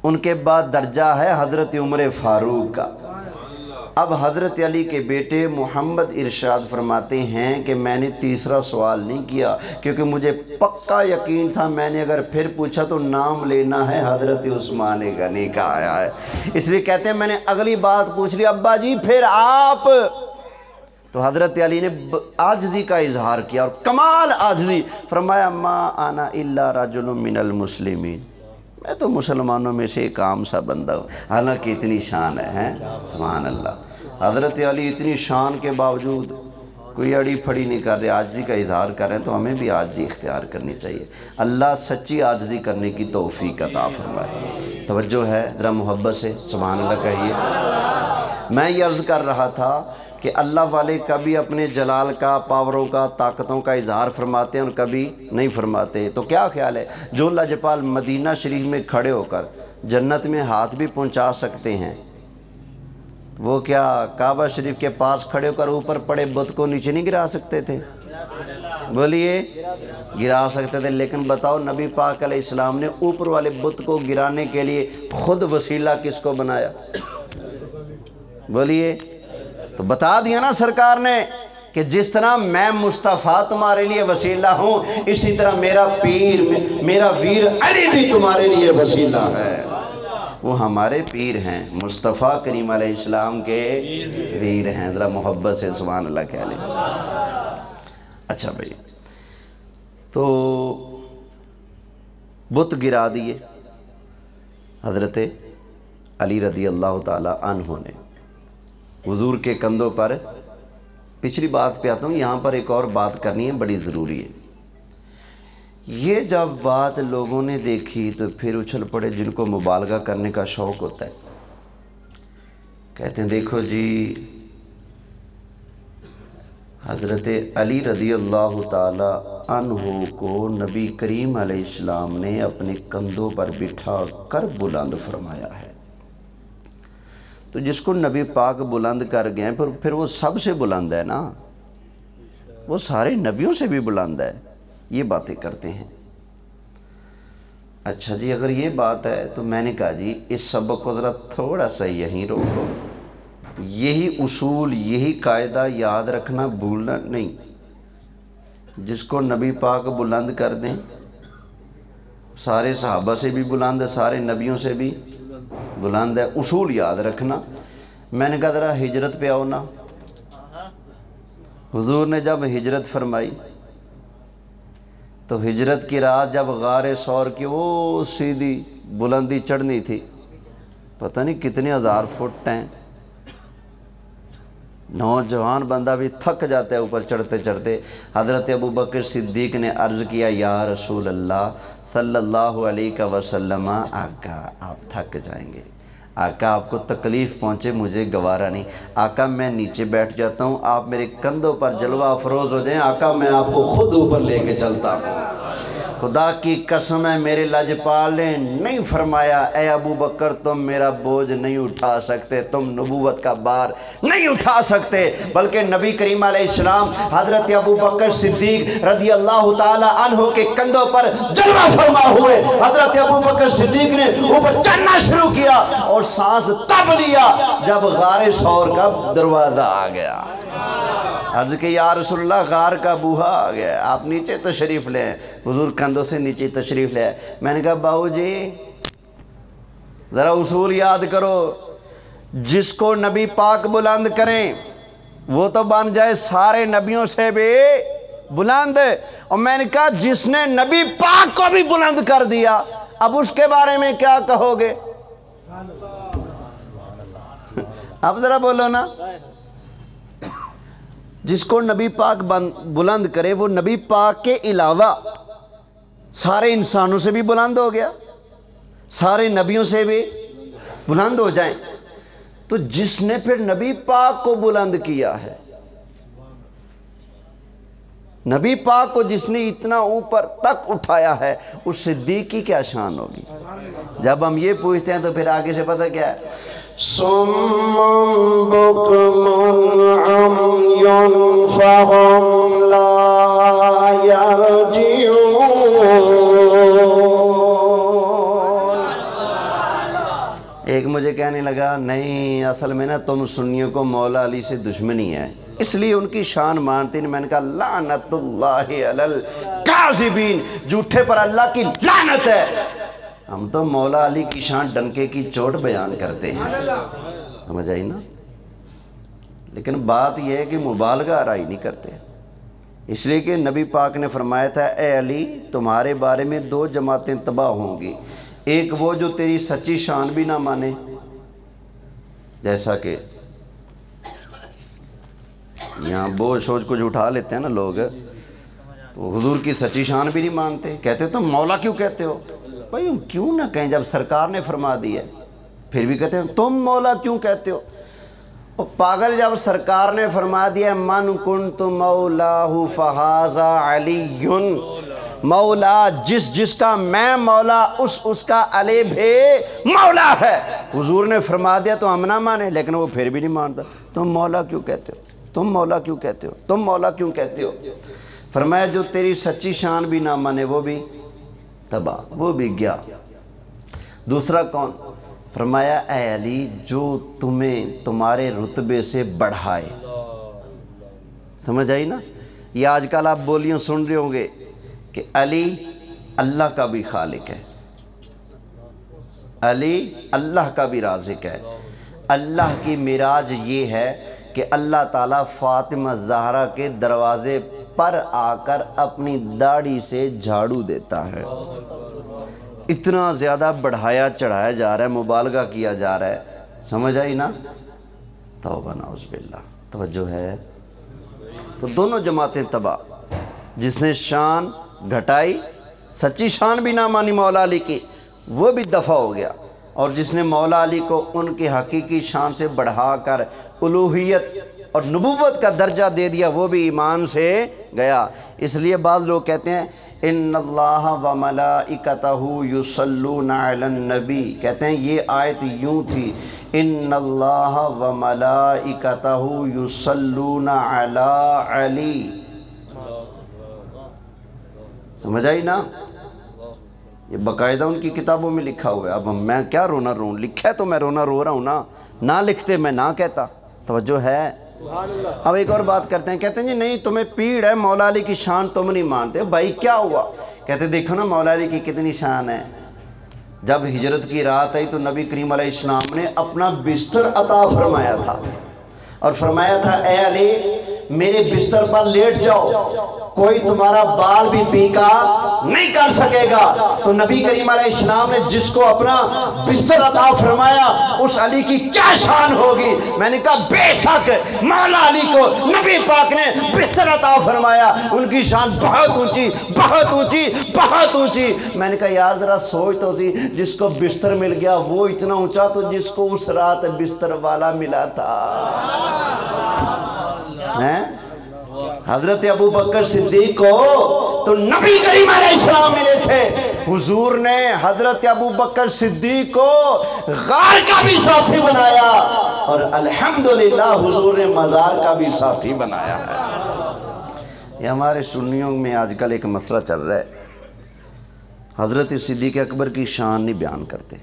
ان کے بعد درجہ ہے حضرت عمر فاروق کا۔ اب حضرت علی کے بیٹے محمد ارشاد فرماتے ہیں کہ میں نے تیسرا سوال نہیں کیا، کیونکہ مجھے پکا یقین تھا میں نے اگر پھر پوچھا تو نام لینا ہے حضرت عثمان غنی کا آیا ہے، اس لیے کہتے ہیں میں نے اگلی بات پوچھ لی ابا جی پھر آپ۔ تو حضرت علی نے عاجزی کا اظہار کیا اور کمال عاجزی، فرمایا ما انا الا رجل من المسلمین، میں تو مسلمانوں میں سے ایک عام سا بندہ ہوں۔ حالانکہ اتنی شان ہے، سبحان اللہ، حضرت علی اتنی شان کے باوجود کوئی اڑی پھڑی نہیں کر رہے، عاجزی کا اظہار کر رہے ہیں، تو ہمیں بھی عاجزی اختیار کرنی چاہیے۔ اللہ سچی عاجزی کرنے کی توفیق عطا فرمائے۔ توجہ ہے، ذرا محبت سے سبحان اللہ کہیے۔ میں یہ عرض کر رہا تھا کہ اللہ والے کبھی اپنے جلال کا، پاوروں کا، طاقتوں کا اظہار فرماتے ہیں اور کبھی نہیں فرماتے۔ تو کیا خیال ہے جو لاجپال مدینہ شریف میں کھڑے ہو کر جنت میں ہاتھ بھی پہنچا سکتے ہیں، وہ کیا کعبہ شریف کے پاس کھڑے ہو کر اوپر پڑے بت کو نیچے نہیں گرا سکتے تھے؟ بولیے گرا سکتے تھے، لیکن بتاؤ نبی پاک علیہ السلام نے اوپر والے بت کو گرانے کے لیے خود وسیلہ کس کو بنایا؟ بولیے، تو بتا دیا نا سرکار نے کہ جس طرح میں مصطفیٰ تمہارے لیے وسیلہ ہوں، اسی طرح میرا پیر، میرا ویر علی بھی تمہارے لیے وسیلہ ہے۔ وہ ہمارے پیر ہیں، مصطفیٰ کریم علیہ السلام کے ویر ہیں۔ ذرا محبت سے سبحان اللہ کہہ لیں۔ اچھا بھائی، تو بت گرا دیے حضرت علی رضی اللہ تعالی عنہ نے حضور کے کندھوں پر۔ پچھلی بات پہ آتا ہوں، یہاں پر ایک اور بات کرنی ہے، بڑی ضروری ہے۔ یہ جب بات لوگوں نے دیکھی تو پھر اچھل پڑے، جن کو مبالغہ کرنے کا شوق ہوتا ہے، کہتے ہیں دیکھو جی حضرت علی رضی اللہ تعالی عنہ کو نبی کریم علیہ السلام نے اپنے کندھوں پر بٹھا کر بلند فرمایا ہے۔ تو جس کو نبی پاک بلند کر گئے پھر وہ سب سے بلند ہے نا، وہ سارے نبیوں سے بھی بلند ہے۔ یہ باتیں کرتے ہیں۔ اچھا جی، اگر یہ بات ہے تو میں نے کہا جی اس سبق کو ذرا تھوڑا سا یہیں روکو، یہی اصول، یہی قاعدہ یاد رکھنا، بھولنا نہیں۔ جس کو نبی پاک بلند کر دیں سارے صحابہ سے بھی بلند ہے، سارے نبیوں سے بھی بلند ہے۔ اصول یاد رکھنا۔ میں نے کہا ذرا ہجرت پہ آؤ نا۔ حضور نے جب ہجرت فرمائی تو ہجرت کی رات جب غار ثور کی وہ سیدھی بلندی چڑھنی تھی، پتہ نہیں کتنے ہزار فٹ ہیں، نوجوان بندہ بھی تھک جاتا ہے اوپر چڑھتے چڑھتے۔ حضرت ابوبکر صدیق نے عرض کیا یا رسول اللہ صلی اللہ علیہ وسلم، آقا آپ تھک جائیں گے، آقا آپ کو تکلیف پہنچے، مجھے گوارا نہیں، آقا میں نیچے بیٹھ جاتا ہوں، آپ میرے کندھوں پر جلوہ افروز ہو جائیں، آقا میں آپ کو خود اوپر لے کے چلتا ہوں۔ خدا کی قسم ہے میرے لاجپال نے نہیں فرمایا اے ابو بکر تم میرا بوجھ نہیں اٹھا سکتے، تم نبوت کا بار نہیں اٹھا سکتے، بلکہ نبی کریم علیہ السلام حضرت ابو بکر صدیق رضی اللہ تعالی عنہ کے کندھوں پر جلوہ فرما ہوئے حضرت ابو بکر صدیق نے اوپر چڑھنا شروع کیا، اور سانس تب لیا جب غار ثور کا دروازہ آ گیا۔ عرض کہ یا رسول اللہ غار کا بوہا آ گیا، آپ نیچے تشریف لیں۔ حضور کندھوں سے نیچے تشریف لے۔ میں نے کہا باؤ جی ذرا اصول یاد کرو، جس کو نبی پاک بلند کریں وہ تو بن جائے سارے نبیوں سے بھی بلند۔ اور میں نے کہا جس نے نبی پاک کو بھی بلند کر دیا اب اس کے بارے میں کیا کہو گے؟ اب ذرا بولو نا، جس کو نبی پاک بلند کرے وہ نبی پاک کے علاوہ سارے انسانوں سے بھی بلند ہو گیا، سارے نبیوں سے بھی بلند ہو جائیں۔ تو جس نے پھر نبی پاک کو بلند کیا ہے، نبی پاک کو جس نے اتنا اوپر تک اٹھایا ہے، اس صدیق کی کیا شان ہوگی؟ جب ہم یہ پوچھتے ہیں تو پھر آگے سے پتہ کیا ہے؟ صُمٌّ بُكْمٌ عُمْيٌ فَهُمْ لَا يَرْجِعُونَ۔ ایک مجھے کہنے لگا نہیں اصل میں نا تم سنیوں کو مولا علی سے دشمنی ہے اس لیے ان کی شان مانتے نہیں۔ میں نے کہا لعنت اللہ علی الکاذبین، جھوٹے پر اللہ کی لعنت ہے۔ ہم تو مولا علی کی شان ڈنکے کی چوٹ بیان کرتے ہیں، سمجھ آئی نا؟ لیکن بات یہ ہے کہ مبالغہ آرائی نہیں کرتے، اس لیے کہ نبی پاک نے فرمایا تھا اے علی تمہارے بارے میں دو جماعتیں تباہ ہوں گی، ایک وہ جو تیری سچی شان بھی نہ مانے، جیسا کہ یہاں بوجھ سوچ کچھ اٹھا لیتے ہیں نا لوگ، تو حضور کی سچی شان بھی نہیں مانتے، کہتے تم مولا کیوں کہتے ہو؟ بھائی ہم کیوں نہ کہیں جب سرکار نے فرما دی ہے، پھر بھی کہتے ہیں تم مولا کیوں کہتے ہو؟ اور پاگل جب سرکار نے فرما دیا من کنت مولاہ فہذا علی، مولا جس کا میں مولا اس کا علی بھی مولا ہے۔ حضور نے فرما دیا تو ہم نہ مانے، لیکن وہ پھر بھی نہیں مانتا، تم مولا کیوں کہتے ہو، تم مولا کیوں کہتے ہو، تم مولا کیوں کہتے ہو؟ فرمایا جو تیری سچی شان بھی نہ مانے وہ بھی تباہ، وہ بھی گیا۔ دوسرا کون؟ فرمایا اے علی جو تمہیں تمہارے رتبے سے بڑھائے۔ سمجھ آئی نا؟ یہ آج کل آپ بولیاں سن رہے ہوں گے کہ علی اللہ کا بھی خالق ہے، علی اللہ کا بھی رازق ہے۔ اللہ کی معراج یہ ہے کہ اللہ تعالیٰ فاطمہ زہرا کے دروازے پر آ کر اپنی داڑھی سے جھاڑو دیتا ہے۔ اتنا زیادہ بڑھایا چڑھایا جا رہا ہے، مبالغہ کیا جا رہا ہے، سمجھ آئی نا؟ توبہ نعوذ باللہ، توجہ ہے۔ تو دونوں جماعتیں تباہ، جس نے شان گھٹائی، سچی شان بھی نہ مانی مولا علی کی، وہ بھی دفع ہو گیا، اور جس نے مولا علی کو ان کی حقیقی شان سے بڑھا کر الوہیت اور نبوت کا درجہ دے دیا، وہ بھی ایمان سے گیا۔ اس لیے بعض لوگ کہتے ہیں ان اللہ و ملائکتہ یصلون علی النبی، کہتے ہیں یہ آیت یوں تھی ان اللہ و ملائکتہ یصلون علی علی، سمجھ آئی نا؟ یہ باقاعدہ ان کی کتابوں میں لکھا ہوا ہے۔ اب میں کیا رونا رون، لکھا ہے تو میں رونا رو رہا ہوں نا، نہ لکھتے میں نہ کہتا، توجہ ہے۔ اب ایک اور بات کرتے ہیں، کہتے ہیں جی نہیں تمہیں پیڑ ہے مولا علی کی شان تم نہیں مانتے۔ بھائی کیا ہوا؟ کہتے دیکھو نا مولا علی کی کتنی شان ہے. جب ہجرت کی رات آئی تو نبی کریم علیہ السلام نے اپنا بستر عطا فرمایا تھا اور فرمایا تھا اے علی میرے بستر پر لیٹ جاؤ، کوئی تمہارا بال بھی پیکا نہیں کر سکے گا. تو نبی کریم علیہ السلام نے جس کو اپنا بستر عطا فرمایا اس علی کی کیا شان ہوگی. میں نے کہا بے شک مولا علی کو نبی پاک نے بستر عطا فرمایا، ان کی شان بہت اونچی بہت اونچی بہت اونچی. میں نے کہا یار ذرا سوچ تو سی، جس کو بستر مل گیا وہ اتنا اونچا، تو جس کو اس رات بستر والا ملا تھا. حضرت ابو بکر صدیق کو تو نبی کریم علیہ السلام ملے تھے. حضور نے حضرت ابو بکر صدیق کو غار کا بھی ساتھی بنایا اور الحمدللہ حضور نے مزار کا بھی ساتھی بنایا ہے. یہ ہمارے سنیوں میں آج کل ایک مسئلہ چل رہا ہے، حضرت صدیق اکبر کی شان نہیں بیان کرتے.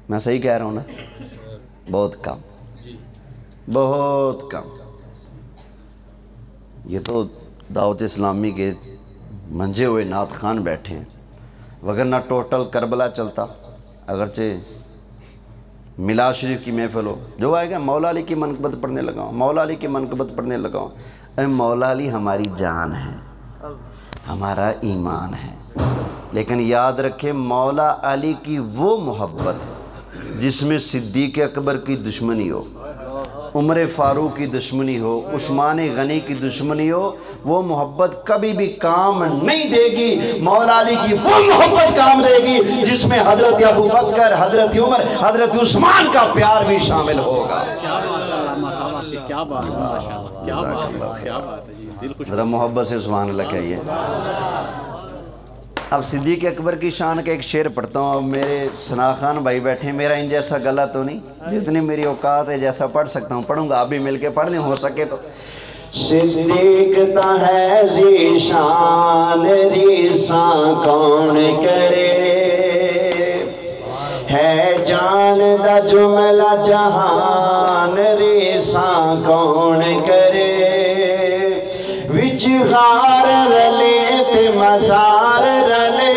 میں صحیح کہہ رہا ہوں نا؟ بہت کم بہت کم. یہ تو دعوت اسلامی کے منجے ہوئے نعت خان بیٹھے ہیں، وگرنہ ٹوٹل کربلا چلتا. اگرچہ میلاد شریف کی محفل ہو، جو آئے گا مولا علی کی منقبت پڑھنے لگا ہوں، مولا علی کی منقبت پڑھنے لگا ہوں. اے مولا علی ہماری جان ہے، ہمارا ایمان ہے، لیکن یاد رکھیں مولا علی کی وہ محبت جس میں صدیق اکبر کی دشمنی ہو، عمر فاروق کی دشمنی ہو، عثمان غنی کی دشمنی ہو، وہ محبت کبھی بھی کام نہیں دے گی. مولا علی کی وہ محبت کام دے گی جس میں حضرت ابو بکر، حضرت عمر، حضرت عثمان کا پیار بھی شامل ہوگا. ذرا محبت سے سبحان اللہ کہیے. اب صدیق اکبر کی شان کا ایک شعر پڑھتا ہوں. اب میرے ثنا خان بھائی بیٹھے ہیں، میرا ان جیسا گلا تو نہیں، جتنی میری اوقات ہے جیسا پڑھ سکتا ہوں پڑھوں گا. آپ بھی مل کے پڑھ لیں ہو سکے تو. صدیق تا ہے ذی شان ریساں کون کرے، ہے جان دا جملہ جہان ریساں کون کرے. وچ غار رلے تے مزار رلے،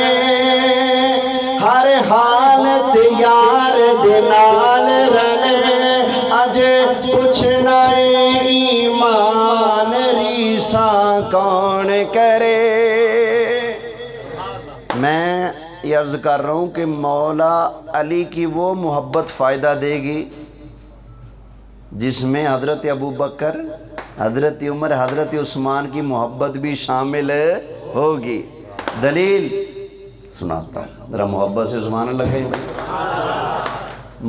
ہر حالت یار دے نال رلے. اج پوچھنا ایمان ریساں کون کرے. میں یہ عرض کر رہا ہوں کہ مولا علی کی وہ محبت فائدہ دے گی جس میں حضرت ابو بکر، حضرت عمر، حضرت عثمان کی محبت بھی شامل ہوگی. دلیل سناتا ہوں، ذرا محبت سے سبحان اللہ کہیں.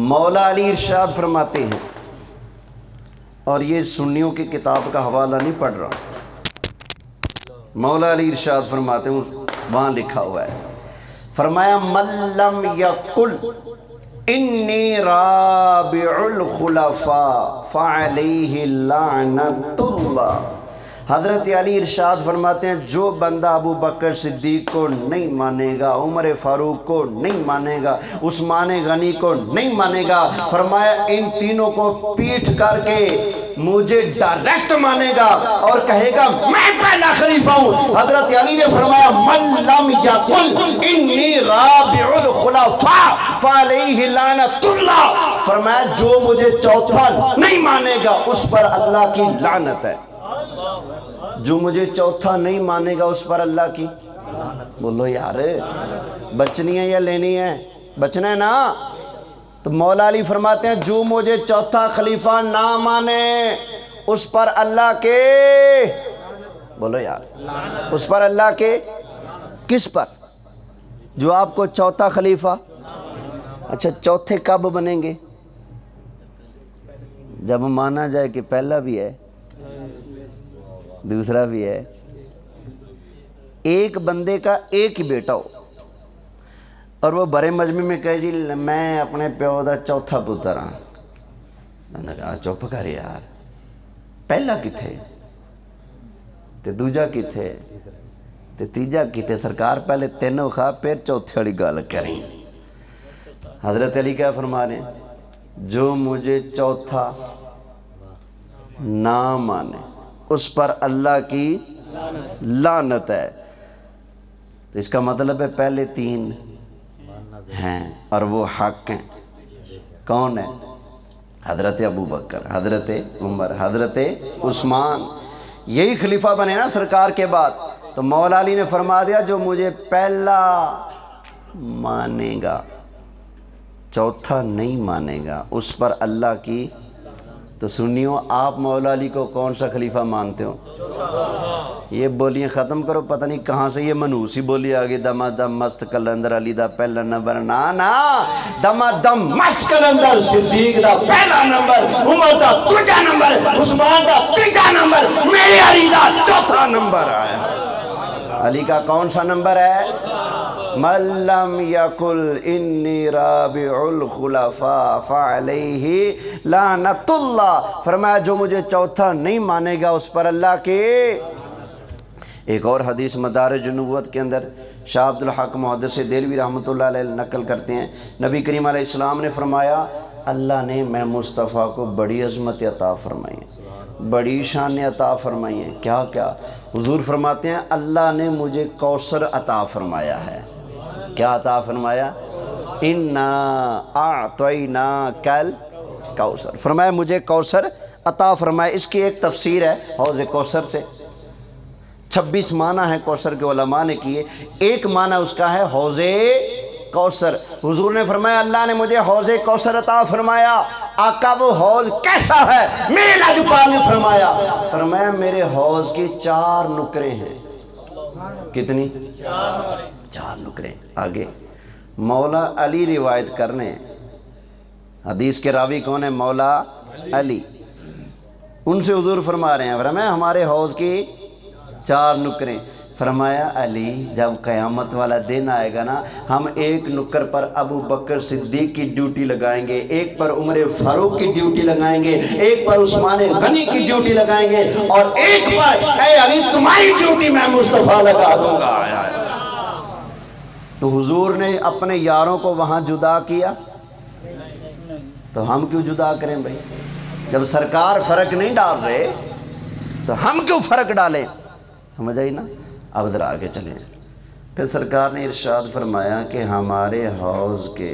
مولا علی ارشاد فرماتے ہیں، اور یہ سنیوں کی کتاب کا حوالہ نہیں پڑھ رہا، مولا علی ارشاد فرماتے ہیں، وہاں لکھا ہوا ہے، فرمایا من لم یقل انی رابع الخلفاء فعلیہ لعنت اللہ. حضرت علی ارشاد فرماتے ہیں جو بندہ ابو بکر صدیق کو نہیں مانے گا، عمر فاروق کو نہیں مانے گا، عثمان غنی کو نہیں مانے گا، فرمایا ان تینوں کو پیٹھ کر کے مجھے ڈائریکٹ مانے گا اور کہے گا میں پہلا خلیفہ ہوں. حضرت علی نے فرمایا من لم یقل انی رابع الخلفاء فعلیہ لعنت اللہ. فرمایا جو مجھے چوتھا نہیں مانے گا اس پر اللہ کی لعنت ہے. جو مجھے چوتھا نہیں مانے گا اس پر اللہ کی. بولو یار بچنی ہے یا لینی ہے؟ بچنا ہے نا. تو مولا علی فرماتے ہیں جو مجھے چوتھا خلیفہ نہ مانے اس پر اللہ کے، بولو یار اس پر اللہ کے. کس پر؟ جو آپ کو چوتھا خلیفہ. اچھا چوتھے کب بنیں گے؟ جب مانا جائے کہ پہلا بھی ہے دوسرا بھی ہے. ایک بندے کا ایک ہی بیٹا ہو اور وہ بڑے مجمع میں کہے جی میں اپنے پیو دا چوتھا پتر ہاں. میں نے کہا چپ کر یار، پہلا کتھے تے دوجا کتھے تے تیجا کتھے؟ سرکار پہلے تینوں کھا پھر چوتھے والی گل کریں. حضرت علی کیا فرما رہے ہیں؟ جو مجھے چوتھا نہ مانے اس پر اللہ کی لعنت ہے. تو اس کا مطلب ہے پہلے 3 ہیں اور وہ حق ہیں. کون ہے؟ حضرت ابو بکر، حضرت عمر، حضرت عثمان. یہی خلیفہ بنے نا سرکار کے بعد. تو مولا علی نے فرما دیا جو مجھے پہلا مانے گا چوتھا نہیں مانے گا اس پر اللہ کی. تو سنیو، آپ مولا علی کو کون سا خلیفہ مانتے ہو؟ یہ بولیاں ختم کرو، پتہ نہیں کہاں سے یہ منوسی بولی آگئی. دما دم مست کلندر علی دا پہلا نمبر. نا دما دم مست کلندر صدیق دا پہلا نمبر، عمر دا دوجا نمبر، عثمان دا تیجا نمبر، میرے علی دا چوتھا نمبر آیا. علی کا کون سا نمبر ہے؟ من لم یقل انی رابع الخلفاء فعلیہ لعنت اللہ. فرمایا جو مجھے چوتھا نہیں مانے گا اس پر اللہ کے. ایک اور حدیث مدارج نبوت کے اندر شاہ عبد الحق محدث دہلوی رحمۃ اللہ علیہ نقل کرتے ہیں، نبی کریم علیہ السلام نے فرمایا اللہ نے میں مصطفیٰ کو بڑی عظمت عطا فرمائی ہے، بڑی شان عطا فرمائی ہے. کیا کیا؟ حضور فرماتے ہیں اللہ نے مجھے کوثر عطا فرمایا ہے. کیا عطا فرمایا؟ انا اعطیناک الکوثر. فرمایا مجھے کوثر عطا فرمایا. اس کی ایک تفسیر ہے حوض کوثر سے. 26 معنی ہیں کوثر کے علماء نے کیے. ایک معنی اس کا ہے حوض کوثر. حضور نے فرمایا اللہ نے مجھے حوض کوثر عطا فرمایا. آقا وہ حوض کیسا ہے؟ میرے لاجپال نے فرمایا میرے حوض کی 4 نکرے ہیں. کتنی؟ 4 نکرے. آگے مولا علی روایت کرنے. حدیث کے راوی کون ہے؟ مولا علی. ان سے حضور فرما رہے ہیں فرمایا ہمارے حوض کی 4 نکریں. فرمایا علی جب قیامت والا دن آئے گا نا ہم ایک نکر پر ابو بکر صدیق کی ڈیوٹی لگائیں گے، ایک پر عمر فاروق کی ڈیوٹی لگائیں گے، ایک پر عثمان غنی کی ڈیوٹی لگائیں گے، اور ایک پر اے علی تمہاری ڈیوٹی میں مصطفیٰ لگا دوں گا. تو حضور نے اپنے یاروں کو وہاں جدا کیا، تو ہم کیوں جدا کریں بھائی؟ جب سرکار فرق نہیں ڈال رہے تو ہم کیوں فرق ڈالیں؟ سمجھ آئی نا؟ اب ذرا آگے چلیں. پھر سرکار نے ارشاد فرمایا کہ ہمارے حوض کے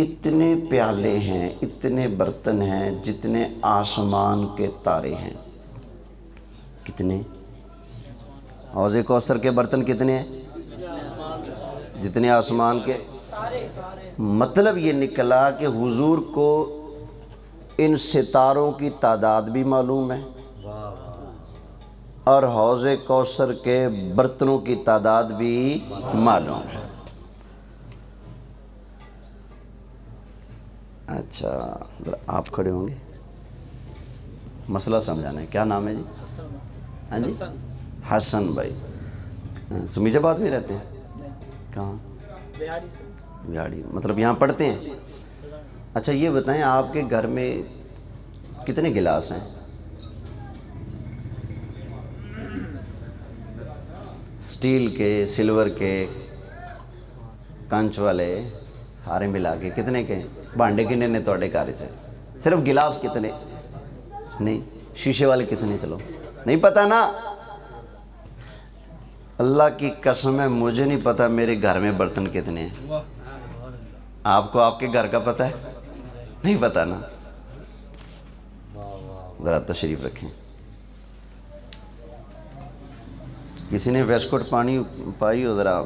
اتنے پیالے ہیں، اتنے برتن ہیں جتنے آسمان کے تارے ہیں. کتنے؟ حوض کوثر کے برتن کتنے ہیں؟ جتنے آسمان کے. مطلب یہ نکلا کہ حضور کو ان ستاروں کی تعداد بھی معلوم ہے اور حوض کوثر کے برتنوں کی تعداد بھی معلوم ہے. اچھا آپ کھڑے ہوں گے، مسئلہ سمجھانا ہے. کیا نام ہے جی؟ ہاں جی حسن بھائی. سمیجہ آباد میں رہتے ہیں؟ کہاں؟ بہاڑی. مطلب یہاں پڑھتے ہیں؟ اچھا یہ بتائیں آپ کے گھر میں کتنے گلاس ہیں؟ سٹیل کے، سلور کے، کنچ والے سارے ملا کے کتنے کے؟ بانڈے کتنے نے توڑے کارے چاہے؟ صرف گلاس کتنے؟ نہیں. شیشے والے کتنے؟ چلو نہیں پتہ نا. اللہ کی قسم ہے مجھے نہیں پتا میرے گھر میں برتن کتنے ہیں. آپ کو آپ کے گھر کا پتہ ہے؟ نہیں پتا نا. ذرا تشریف رکھیں. کسی نے ویسکوٹ پانی پائی ہو؟ ذرا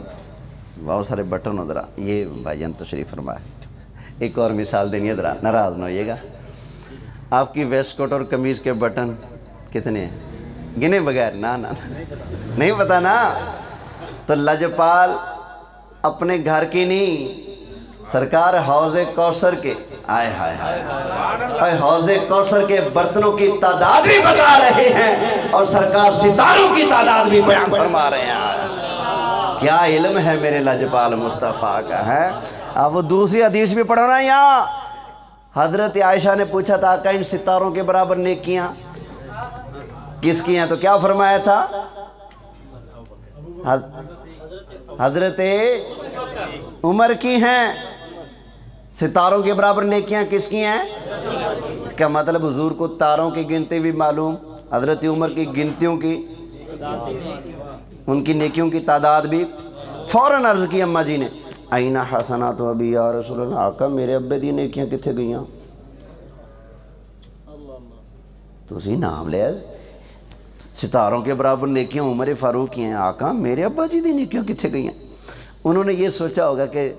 بہت سارے بٹن ہو. ذرا یہ بھائی جان تشریف فرمائے. ایک اور مثال دینی ہے، ذرا ناراض نہ ہوئیے گا. آپ کی ویسکوٹ اور قمیض کے بٹن کتنے ہیں؟ گنے بغیر؟ نا نہیں پتا نا. تو لجپال اپنے گھر کی نہیں، سرکار حوض کوثر کے آئے ہائے حوض کوثر کے برتنوں کی تعداد بھی بتا رہے ہیں اور سرکار ستاروں کی تعداد بھی بیان فرما رہے ہیں. کیا علم ہے میرے لجپال مصطفیٰ کا ہے. اب وہ دوسری حدیث بھی پڑھو نا. یہاں حضرت عائشہ نے پوچھا تھا کہ ان ستاروں کے برابر نیکیاں کس کی ہیں؟ تو کیا فرمایا تھا؟ حضرت عمر کی ہیں. ستاروں کے برابر نیکیاں کس کی ہیں؟ اس کا مطلب حضور کو تاروں کی گنتی بھی معلوم، حضرت عمر کی گنتیوں کی ان کی نیکیوں کی تعداد بھی فوراً عرض کی اما جی نے آئینہ حسنات و ابی یا رسول اللہ، آقا میرے ابے دی نیکیاں کتھے گئیاں؟ تو اسی نام لیا ستاروں کے برابر نیکیاں عمر فاروق کی ہیں، آقا میرے ابا جی دی نیکیاں کتھے گئیاں؟ انہوں نے یہ سوچا ہوگا کہ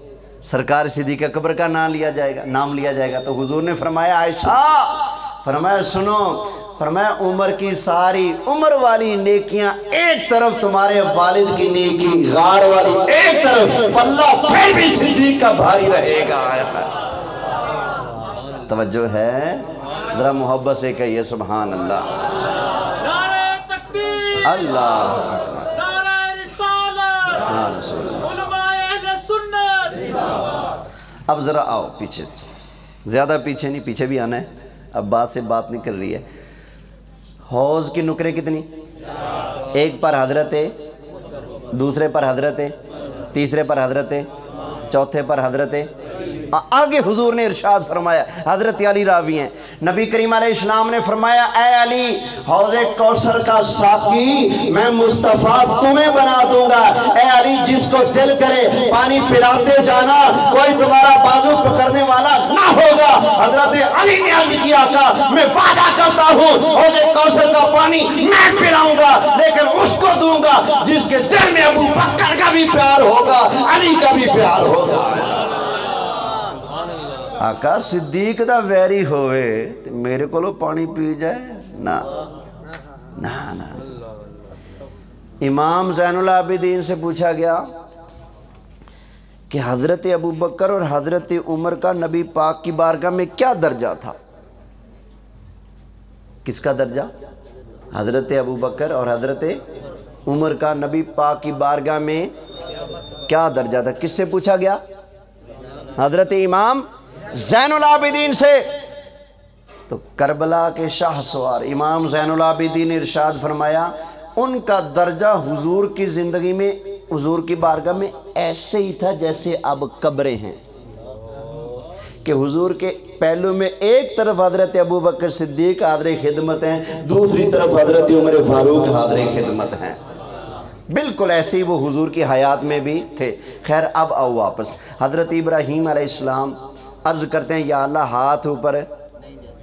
سرکار صدیقہ اکبر کا نام لیا جائے گا تو حضور نے فرمایا عائشہ، فرمایا سنو، فرمایا عمر کی ساری عمر والی نیکیاں ایک طرف، تمہارے والد کی نیکی غار والی ایک طرف، پلہ پھر بھی صدیق کا بھاری رہے گا۔ توجہ ہے؟ ذرا محبت سے کہیے سبحان اللہ۔ نعرہ تکبیر، اللہ نعرہ رسالت، علماء اہل سنت۔ اب ذرا آؤ پیچھے، زیادہ پیچھے نہیں، پیچھے بھی آنا ہے، اب بات سے بات نکل رہی ہے۔ حوض کی نکرے کتنی؟ ایک پر حضرت، دوسرے پر حضرت، تیسرے پر حضرت، چوتھے پر حضرت، آگے حضور نے ارشاد فرمایا، حضرت علی راوی ہیں، نبی کریم علیہ السلام نے فرمایا اے علی حوض کوثر کا ساقی میں مصطفیٰ تمہیں بنا دوں گا، اے علی جس کو دل کرے پانی پلاتے جانا، کوئی تمہارا بازو پکڑنے والا نہ ہوگا۔ حضرت علی نے عرض کیا آقا میں وعدہ کرتا ہوں حوض کوثر کا پانی میں پلاؤں گا، لیکن اس کو دوں گا جس کے دل میں ابو بکر کا بھی پیار ہوگا، علی کا بھی پیار ہوگا۔ آقا صدیق دا ویری ہوئے تو میرے کو لو پانی پی جائے نا نا نا۔ امام زین العابدین سے پوچھا گیا کہ حضرت ابو بکر اور حضرت عمر کا نبی پاک کی بارگاہ میں کیا درجہ تھا؟ کس کا درجہ؟ حضرت ابو بکر اور حضرت عمر کا نبی پاک کی بارگاہ میں کیا درجہ تھا؟ کس سے پوچھا گیا؟ حضرت امام زین العابدین سے۔ تو کربلا کے شاہ سوار امام زین العابدین نے ارشاد فرمایا ان کا درجہ حضور کی زندگی میں، حضور کی بارگاہ میں ایسے ہی تھا جیسے اب قبریں ہیں، کہ حضور کے پہلو میں ایک طرف حضرت ابو بکر صدیق حاضر خدمت ہیں، دوسری طرف حضرت عمر فاروق حاضر خدمت ہیں، بالکل ایسے ہی وہ حضور کی حیات میں بھی تھے۔ خیر اب آؤ واپس، حضرت ابراہیم علیہ السلام عرض کرتے ہیں یا اللہ ہاتھ اوپر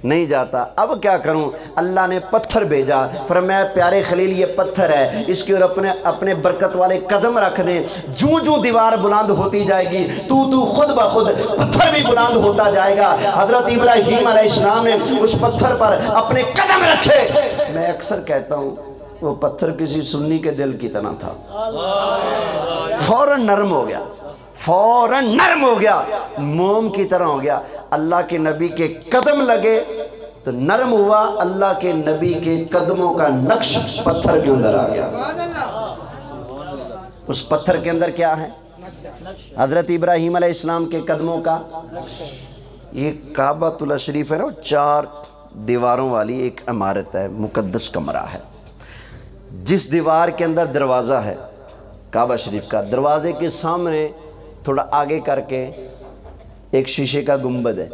نہیں جاتا، اب کیا کروں؟ اللہ نے پتھر بھیجا، فرمایا پیارے خلیل یہ پتھر ہے، اس کے اوپر اپنے برکت والے قدم رکھ دیں، جوں جوں دیوار بلند ہوتی جائے گی تو خود بخود پتھر بھی بلند ہوتا جائے گا۔ حضرت ابراہیم علیہ السلام نے اس پتھر پر اپنے قدم رکھے۔ میں اکثر کہتا ہوں وہ پتھر کسی سنی کے دل کی طرح تھا، فوراً نرم ہو گیا، فوراً نرم ہو گیا، موم کی طرح ہو گیا۔ اللہ کے نبی کے قدم لگے تو نرم ہوا، اللہ کے نبی کے قدموں کا نقش پتھر کے اندر آ گیا۔ اس پتھر کے اندر کیا ہے؟ حضرت ابراہیم علیہ السلام کے قدموں کا۔ یہ کعبۃ اللہ شریف ہے نا، 4 دیواروں والی ایک عمارت ہے، مقدس کمرہ ہے، جس دیوار کے اندر دروازہ ہے کعبہ شریف کا، دروازے کے سامنے تھوڑا آگے کر کے ایک شیشے کا گنبد ہے،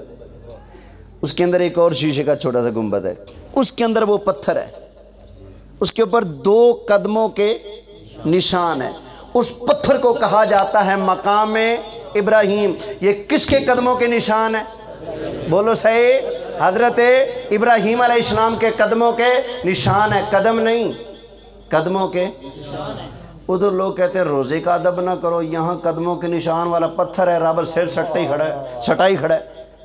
اس کے اندر ایک اور شیشے کا چھوٹا سا گنبد ہے، اس کے اندر وہ پتھر ہے، اس کے اوپر 2 قدموں کے نشان ہیں، اس پتھر کو کہا جاتا ہے مقام ابراہیم۔ یہ کس کے قدموں کے نشان ہیں؟ بولو صحیح، حضرت ابراہیم علیہ السلام کے قدموں کے نشان ہے، قدم نہیں، قدموں کے۔ ادھر لوگ کہتے ہیں روزے کا ادب نہ کرو، یہاں قدموں کے نشان والا پتھر ہے، رابر سیر سٹا ہی کھڑا ہے،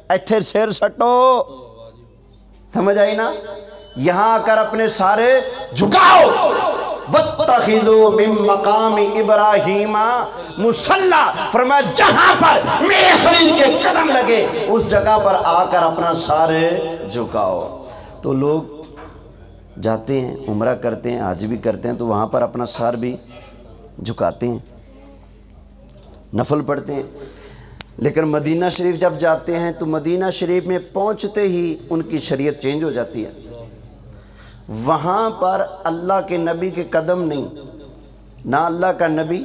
ایتھر سیر سٹو، سمجھ آئی نا؟ یہاں آ کر اپنے سارے جھکاؤ، وَاتَّخِذُوا مِن مَّقَامِ إِبْرَاهِيمَ مُصَلَّى، فرمایا جہاں پر میرے خلیل کے قدم لگے اس جگہ پر آ کر اپنا سارے جھکاؤ۔ تو لوگ جاتے ہیں، عمرہ کرتے ہیں، حج بھی کرتے ہیں، تو وہاں پر اپنا سار بھی جھکاتے ہیں، نفل پڑھتے ہیں۔ لیکن مدینہ شریف جب جاتے ہیں تو مدینہ شریف میں پہنچتے ہی ان کی شریعت چینج ہو جاتی ہے، وہاں پر اللہ کے نبی کے قدم نہیں، نہ اللہ کا نبی،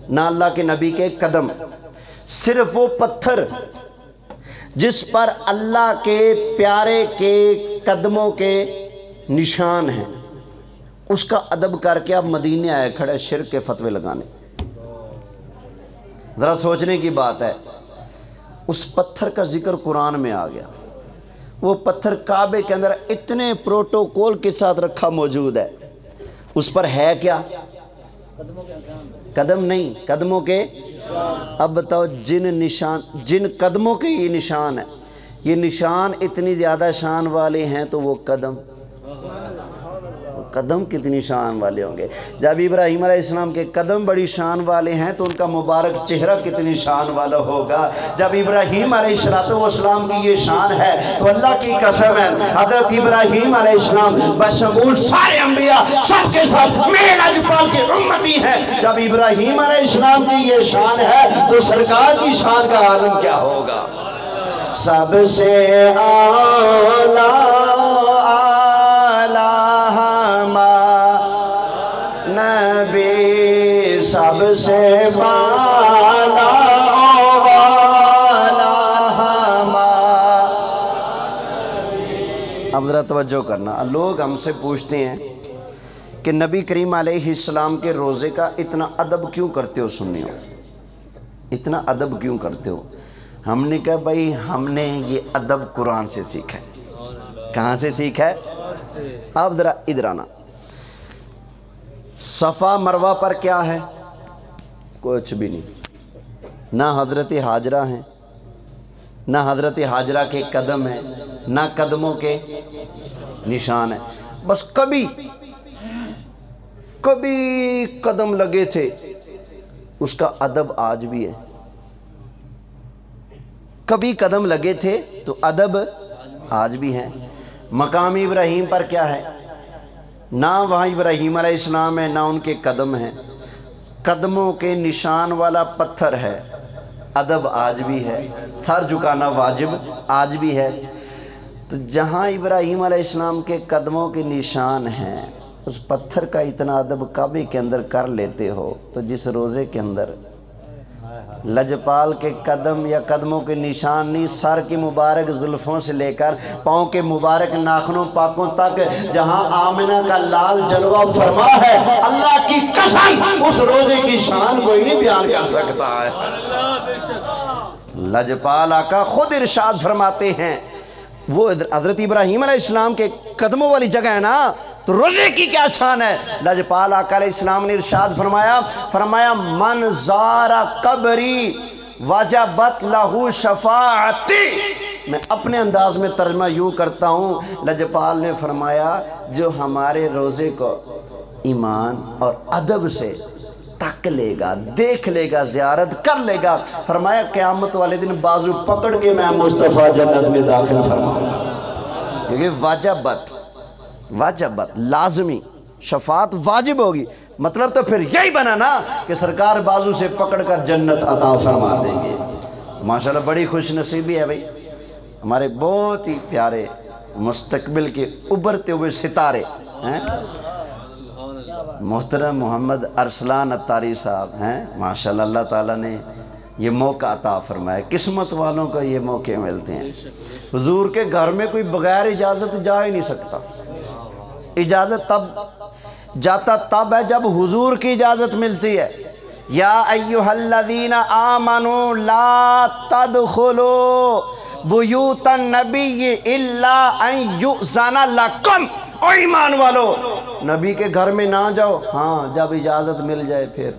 نہ اللہ کے نبی کے قدم، صرف وہ پتھر جس پر اللہ کے پیارے کے قدموں کے نشان ہیں، اس کا ادب کر کے اب مدینے آئے کھڑے شرک کے فتوے لگانے۔ ذرا سوچنے کی بات ہے، اس پتھر کا ذکر قرآن میں آ گیا، وہ پتھر کعبے کے اندر اتنے پروٹوکول کے ساتھ رکھا موجود ہے، اس پر ہے کیا؟ قدم نہیں، قدموں کے۔ اب بتاؤ جن قدموں کے یہ نشان ہے، یہ نشان اتنی زیادہ شان والے ہیں تو وہ قدم کتنی شان والے ہوں گے؟ جب ابراہیم علیہ السلام کے قدم بڑی شان والے ہیں تو ان کا مبارک چہرہ کتنی شان والا ہوگا؟ جب ابراہیم علیہ السلام کی یہ شان ہے تو اللہ کی قسم ہے حضرت ابراہیم علیہ السلام بشمول سارے انبیاء سب کے ساتھ معراج پاک کے امتی ہیں۔ جب ابراہیم علیہ السلام کی یہ شان ہے تو سرکار کی شان کا عالم کیا ہوگا؟ سب سے اعلیٰ نبی، سب سے بالا اب ذرا توجہ کرنا، لوگ ہم سے پوچھتے ہیں کہ نبی کریم علیہ السلام کے روزے کا اتنا ادب کیوں کرتے ہو؟ سنیو، اتنا ادب کیوں کرتے ہو؟ ہم نے کہا بھائی ہم نے یہ ادب قرآن سے سیکھا ہے۔ کہاں سے سیکھا ہے؟ اب ذرا ادھر آنا، صفا مروہ پر کیا ہے؟ کچھ بھی نہیں، نہ حضرت حاجرہ ہیں، نہ حضرت حاجرہ کے قدم ہیں، نہ قدموں کے نشان ہیں، بس کبھی قدم لگے تھے، اس کا ادب آج بھی ہے۔ کبھی قدم لگے تھے تو ادب آج بھی ہے۔ مقام ابراہیم پر کیا ہے؟ نہ وہاں ابراہیم علیہ السلام ہے، نہ ان کے قدم ہیں، قدموں کے نشان والا پتھر ہے، ادب آج بھی ہے، سر جھکانا واجب آج بھی ہے۔ تو جہاں ابراہیم علیہ السلام کے قدموں کے نشان ہیں، اس پتھر کا اتنا ادب کعبے کے اندر کر لیتے ہو، تو جس روزے کے اندر لجپال کے قدم یا قدموں کے نشان نہیں، سر کی مبارک زلفوں سے لے کر پاؤں کے مبارک ناخنوں پاکوں تک جہاں آمنہ کا لال جلوہ فرما ہے، اللہ کی قسم اس روزے کی شان کوئی نہیں بیان کر سکتا ہے۔ لجپال آقا خود ارشاد فرماتے ہیں، وہ حضرت ابراہیم علیہ السلام کے قدموں والی جگہ ہے نا، تو روزے کی کیا شان ہے؟ لجپال آقا علیہ السلام نے ارشاد فرمایا من زار قبری وجبت لہو شفاعتی۔ میں اپنے انداز میں ترجمہ یوں کرتا ہوں، لجپال نے فرمایا جو ہمارے روزے کو ایمان اور ادب سے تک لے گا، دیکھ لے گا، زیارت کر لے گا، فرمایا قیامت والے دن بازو پکڑ کے میں مصطفیٰ جنت میں داخل فرماؤں گا۔ کیونکہ واجبت لازمی، شفاعت واجب ہوگی، مطلب تو پھر یہی بنا نا کہ سرکار بازو سے پکڑ کر جنت عطا فرما دیں گے۔ ماشاءاللہ بڑی خوش نصیبی ہے بھائی، ہمارے بہت ہی پیارے مستقبل کے ابھرتے ہوئے ستارے ہیں، محترم محمد ارسلان اتاری صاحب ہیں، ماشاءاللہ اللہ تعالیٰ نے یہ موقع عطا فرمایا، قسمت والوں کو یہ موقع ملتے ہیں۔ حضور کے گھر میں کوئی بغیر اجازت جا ہی نہیں سکتا، اجازت تب جاتا تب ہے جب حضور کی اجازت ملتی ہے۔ یا ایہا الذین آمنوا لا تدخلوا بیوت النبی الا ان یؤذن لکم، او ایمان والو نبی کے گھر میں نہ جاؤ، ہاں جب اجازت مل جائے پھر۔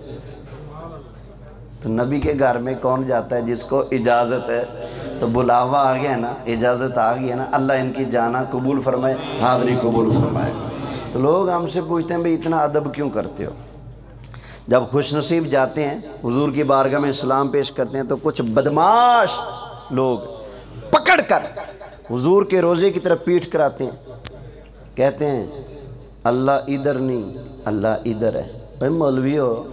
تو نبی کے گھر میں کون جاتا ہے؟ جس کو اجازت ہے۔ تو بلاوا آ گیا نا، اجازت آ گئی ہے نا، اللہ ان کی جانا قبول فرمائے، حاضری قبول فرمائے۔ تو لوگ ہم سے پوچھتے ہیں بھئی اتنا ادب کیوں کرتے ہو؟ جب خوش نصیب جاتے ہیں حضور کی بارگاہ میں سلام پیش کرتے ہیں تو کچھ بدماش لوگ پکڑ کر حضور کے روزے کی طرف پیٹھ کراتے ہیں، کہتے ہیں اللہ ادھر نہیں، اللہ ادھر ہے۔ بھائی مولوی ہو،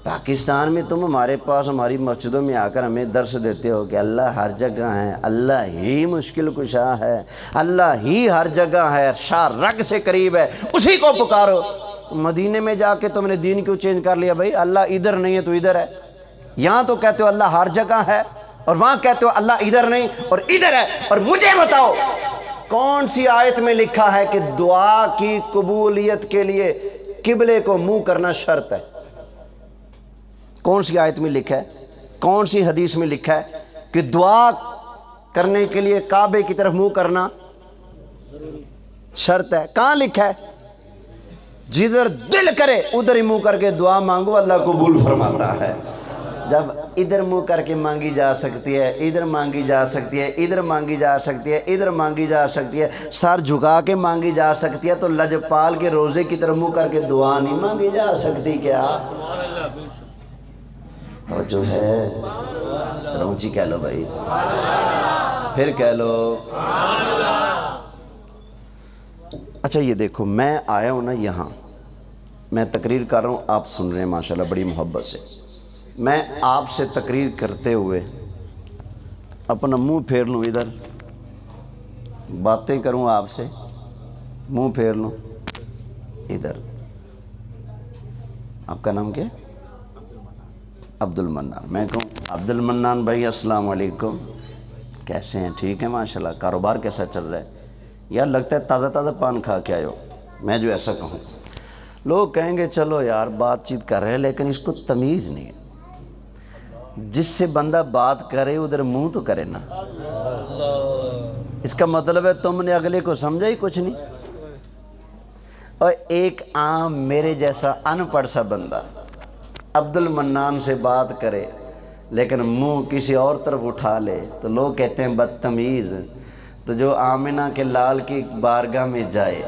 پاکستان میں تم ہمارے پاس ہماری مسجدوں میں آ کر ہمیں درس دیتے ہو کہ اللہ ہر جگہ ہے، اللہ ہی مشکل کشا ہے، اللہ ہی ہر جگہ ہے، شاہ رگ سے قریب ہے، اسی کو پکارو۔ مدینے میں جا کے تم نے دین کیوں چینج کر لیا؟ بھائی اللہ ادھر نہیں ہے تو ادھر ہے، یہاں تو کہتے ہو اللہ ہر جگہ ہے اور وہاں کہتے ہو اللہ ادھر نہیں اور ادھر ہے۔ اور مجھے بتاؤ کون سی آیت میں لکھا ہے کہ دعا کی قبولیت کے لیے قبلے کو منہ کرنا شرط ہے؟ کون سی آیت میں لکھا ہے؟ کون سی حدیث میں لکھا ہے کہ دعا کرنے کے لیے کعبے کی طرف منہ کرنا شرط ہے؟ کہاں لکھا ہے؟ جدھر دل کرے ادھر ہی منہ کر کے دعا مانگو، اللہ قبول فرماتا ہے۔ جب ادھر منہ کر کے مانگی جا سکتی ہے، ادھر مانگی جا سکتی ہے، ادھر مانگی جا سکتی ہے، ادھر مانگی جا سکتی ہے، سر جھکا کے مانگی جا سکتی ہے، تو لجپال کے روزے کی طرف منہ کر کے دعا نہیں مانگی جا سکتی کیا؟ توجہ ہے؟ رونچی کہہ لو بھائی، پھر کہہ لو۔ اچھا یہ دیکھو، میں آیا ہوں نا یہاں، میں تقریر کر رہا ہوں، آپ سن رہے ہیں ماشاءاللہ بڑی محبت سے۔ میں آپ سے تقریر کرتے ہوئے اپنا منہ پھیر لوں ادھر، باتیں کروں آپ سے، منہ پھیر لوں ادھر۔ آپ کا نام کیا؟ عبد المنان۔ میں کہوں عبد المنان بھائی السلام علیکم، کیسے ہیں؟ ٹھیک ہے ماشاءاللہ، کاروبار کیسا چل رہا ہے؟ یار لگتا ہے تازہ تازہ پان کھا کے آئے ہو۔ میں جو ایسا کہوں، لوگ کہیں گے چلو یار بات چیت کر رہے ہیں، لیکن اس کو تمیز نہیں ہے۔ جس سے بندہ بات کرے ادھر منہ تو کرے نا۔ اس کا مطلب ہے تم نے اگلے کو سمجھا ہی کچھ نہیں۔ اور ایک عام میرے جیسا ان پڑھ سا بندہ عبد المنان سے بات کرے لیکن منہ کسی اور طرف اٹھا لے تو لوگ کہتے ہیں بدتمیز۔ تو جو آمنہ کے لال کی بارگاہ میں جائے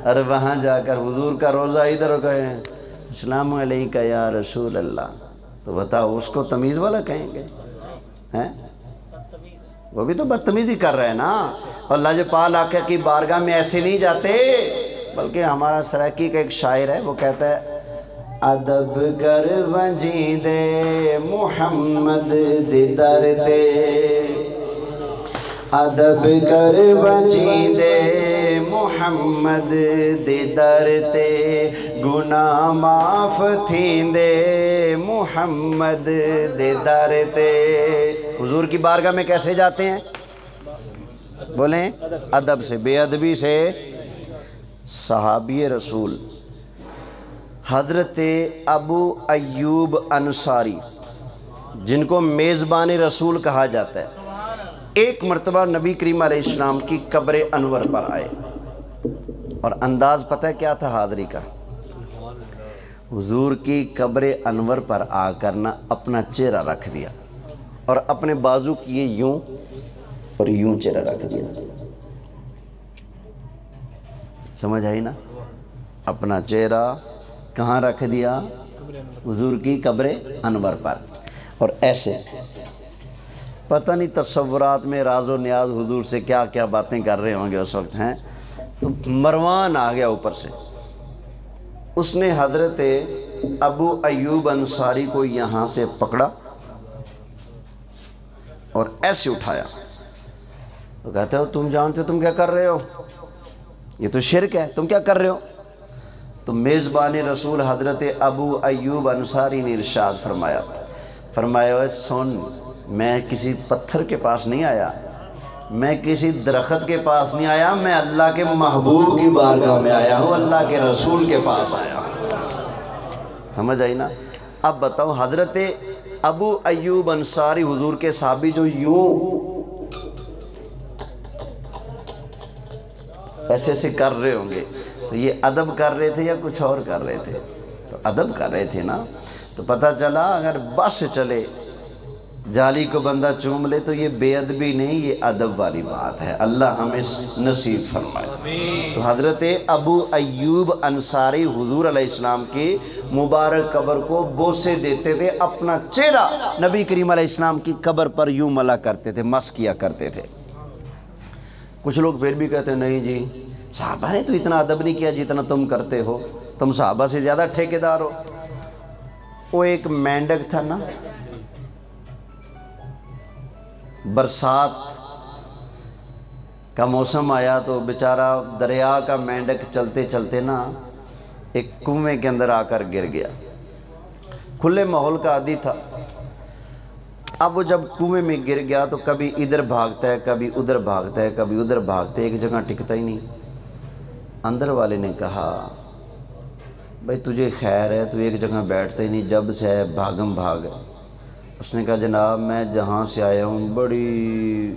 اور وہاں جا کر حضور کا روزہ ادھر کہیں السلام علیکہ یا رسول اللہ، تو بتاؤ اس کو تمیز والا کہیں گے؟ وہ بھی تو بدتمیزی کر رہے ہیں نا۔ اور لاجپال آقا کی بارگاہ میں ایسے نہیں جاتے، بلکہ ہمارا سرائکی کا ایک شاعر ہے، وہ کہتا ہے ادب کر ونجی دے محمد دے در تے، ادب کر ونجی دے محمد دے در تے، گناہ معاف تھیندے محمد دے در تے۔ حضور کی بارگاہ میں کیسے جاتے ہیں؟ بولیں ادب سے، بے ادبی سے۔ صحابی رسول حضرت ابو ایوب انصاری، جن کو میزبان رسول کہا جاتا ہے، ایک مرتبہ نبی کریم علیہ السلام کی قبر انور پر آئے، اور انداز پتہ ہے کیا تھا حاضری کا؟ حضور کی قبر انور پر آ کر نہ اپنا چہرہ رکھ دیا اور اپنے بازو کیے یوں اور یوں چہرہ رکھ دیا۔ سمجھ آئی نا؟ اپنا چہرہ کہاں رکھ دیا؟ حضور کی قبر انور پر، اور ایسے پتہ نہیں تصورات میں راز و نیاز حضور سے کیا کیا باتیں کر رہے ہوں گے اس وقت ہیں۔ تو مروان آ گیا اوپر سے، اس نے حضرت ابو ایوب انصاری کو یہاں سے پکڑا اور ایسے اٹھایا۔ تو کہتے ہو تم جانتے تم کیا کر رہے ہو؟ یہ تو شرک ہے، تم کیا کر رہے ہو؟ تو میزبان رسول حضرت ابو ایوب انصاری نے ارشاد فرمایا سن، میں کسی پتھر کے پاس نہیں آیا، میں کسی درخت کے پاس نہیں آیا، میں اللہ کے محبوب کی بارگاہ میں آیا ہوں، اللہ کے رسول کے پاس آیا ہوں۔ سمجھ آئی نا؟ اب بتاؤ حضرت ابو ایوب انصاری حضور کے صحابی جو یوں ایسے سے کر رہے ہوں گے، تو یہ ادب کر رہے تھے یا کچھ اور کر رہے تھے؟ تو ادب کر رہے تھے نا۔ تو پتہ چلا اگر بس چلے جالی کو بندہ چوم لے تو یہ بے ادبی نہیں، یہ ادب والی بات ہے۔ اللہ ہمیں نصیب فرمائے۔ تو حضرت ابو ایوب انصاری حضور علیہ السلام کی مبارک قبر کو بوسے دیتے تھے، اپنا چہرہ نبی کریم علیہ السلام کی قبر پر یوں ملا کرتے تھے، مس کیا کرتے تھے۔ کچھ لوگ پھر بھی کہتے ہیں نہیں جی صحابہ نے تو اتنا ادب نہیں کیا جتنا تم کرتے ہو، تم صحابہ سے زیادہ ٹھیکیدار ہو۔ وہ ایک مینڈک تھا نا، برسات کا موسم آیا تو بیچارہ دریا کا مینڈک چلتے چلتے نا ایک کنویں کے اندر آ کر گر گیا۔ کھلے ماحول کا عادی تھا، اب وہ جب کنویں میں گر گیا تو کبھی ادھر بھاگتا ہے، کبھی ادھر بھاگتا ہے، کبھی ادھر بھاگتا ہے، ایک جگہ ٹکتا ہی نہیں۔ اندر والے نے کہا بھائی تجھے خیر ہے، تو ایک جگہ بیٹھتا ہی نہیں، جب سے ہے بھاگم بھاگ ہے۔ اس نے کہا جناب میں جہاں سے آیا ہوں بڑی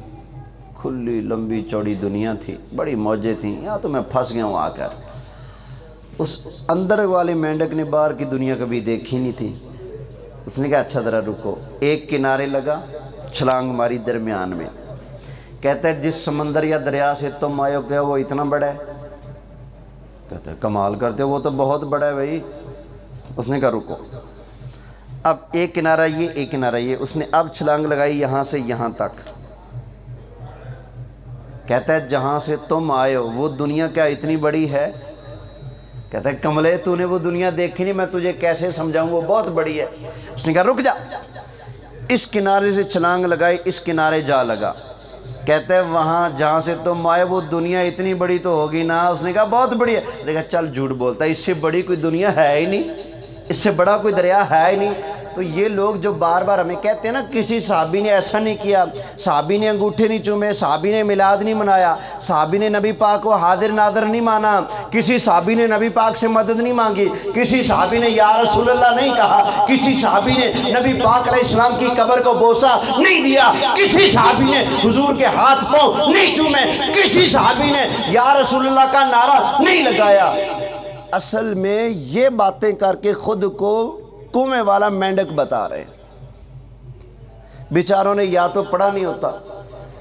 کھلی لمبی چوڑی دنیا تھی، بڑی موجیں تھیں، یہاں تو میں پھنس گیا ہوں آ کر۔ اس اندر والے مینڈک نے باہر کی دنیا کبھی دیکھی نہیں تھی۔ اس نے کہا اچھا ذرا رکو، ایک کنارے لگا، چھلانگ ماری درمیان میں۔ کہتا ہے جس سمندر یا دریا سے تم آئے ہو کیا وہ اتنا بڑا ہے؟ کہتا ہے کمال کرتے ہو، وہ تو بہت بڑا ہے بھائی۔ اس نے کہا رکو، اب ایک کنارہ یہ ایک کنارہ یہ، اس نے اب چھلانگ لگائی یہاں سے یہاں تک۔ کہتا ہے جہاں سے تم آئے ہو وہ دنیا کیا اتنی بڑی ہے؟ کہتا ہے کملے تو نے وہ دنیا دیکھی نہیں، میں تجھے کیسے سمجھاؤں، وہ بہت بڑی ہے۔ اس نے کہا رک جا، اس کنارے سے چھلانگ لگائی، اس کنارے جا لگا۔ کہتا ہے وہاں جہاں سے تم آئے وہ دنیا اتنی بڑی تو ہوگی نا؟ اس نے کہا بہت بڑی ہے۔ اس نے کہا چل جھوٹ بولتا ہے، اس سے بڑی کوئی دنیا ہے ہی نہیں، اس سے بڑا کوئی دریا ہے ہی نہیں۔ تو یہ لوگ جو بار بار ہمیں کہتے ہیں نا کسی صحابی نے ایسا نہیں کیا، صحابی نے انگوٹھے نہیں چومے، صحابی نے میلاد نہیں منایا، صحابی نے نبی پاک کو حاضر ناظر نہیں مانا، کسی صحابی نے نبی پاک سے مدد نہیں مانگی، کسی صحابی نے یا رسول اللہ نہیں کہا، کسی صحابی نے نبی پاک علیہ السلام کی قبر کو بوسہ نہیں دیا، کسی صحابی نے حضور کے ہاتھ پاؤں نہیں چومے، کسی صحابی نے یا رسول اللہ کا نعرہ نہیں لگایا۔ اصل میں یہ باتیں کر کے خود کو کنویں والا مینڈک بتا رہے ہیں۔ بیچاروں نے یا تو پڑھا نہیں ہوتا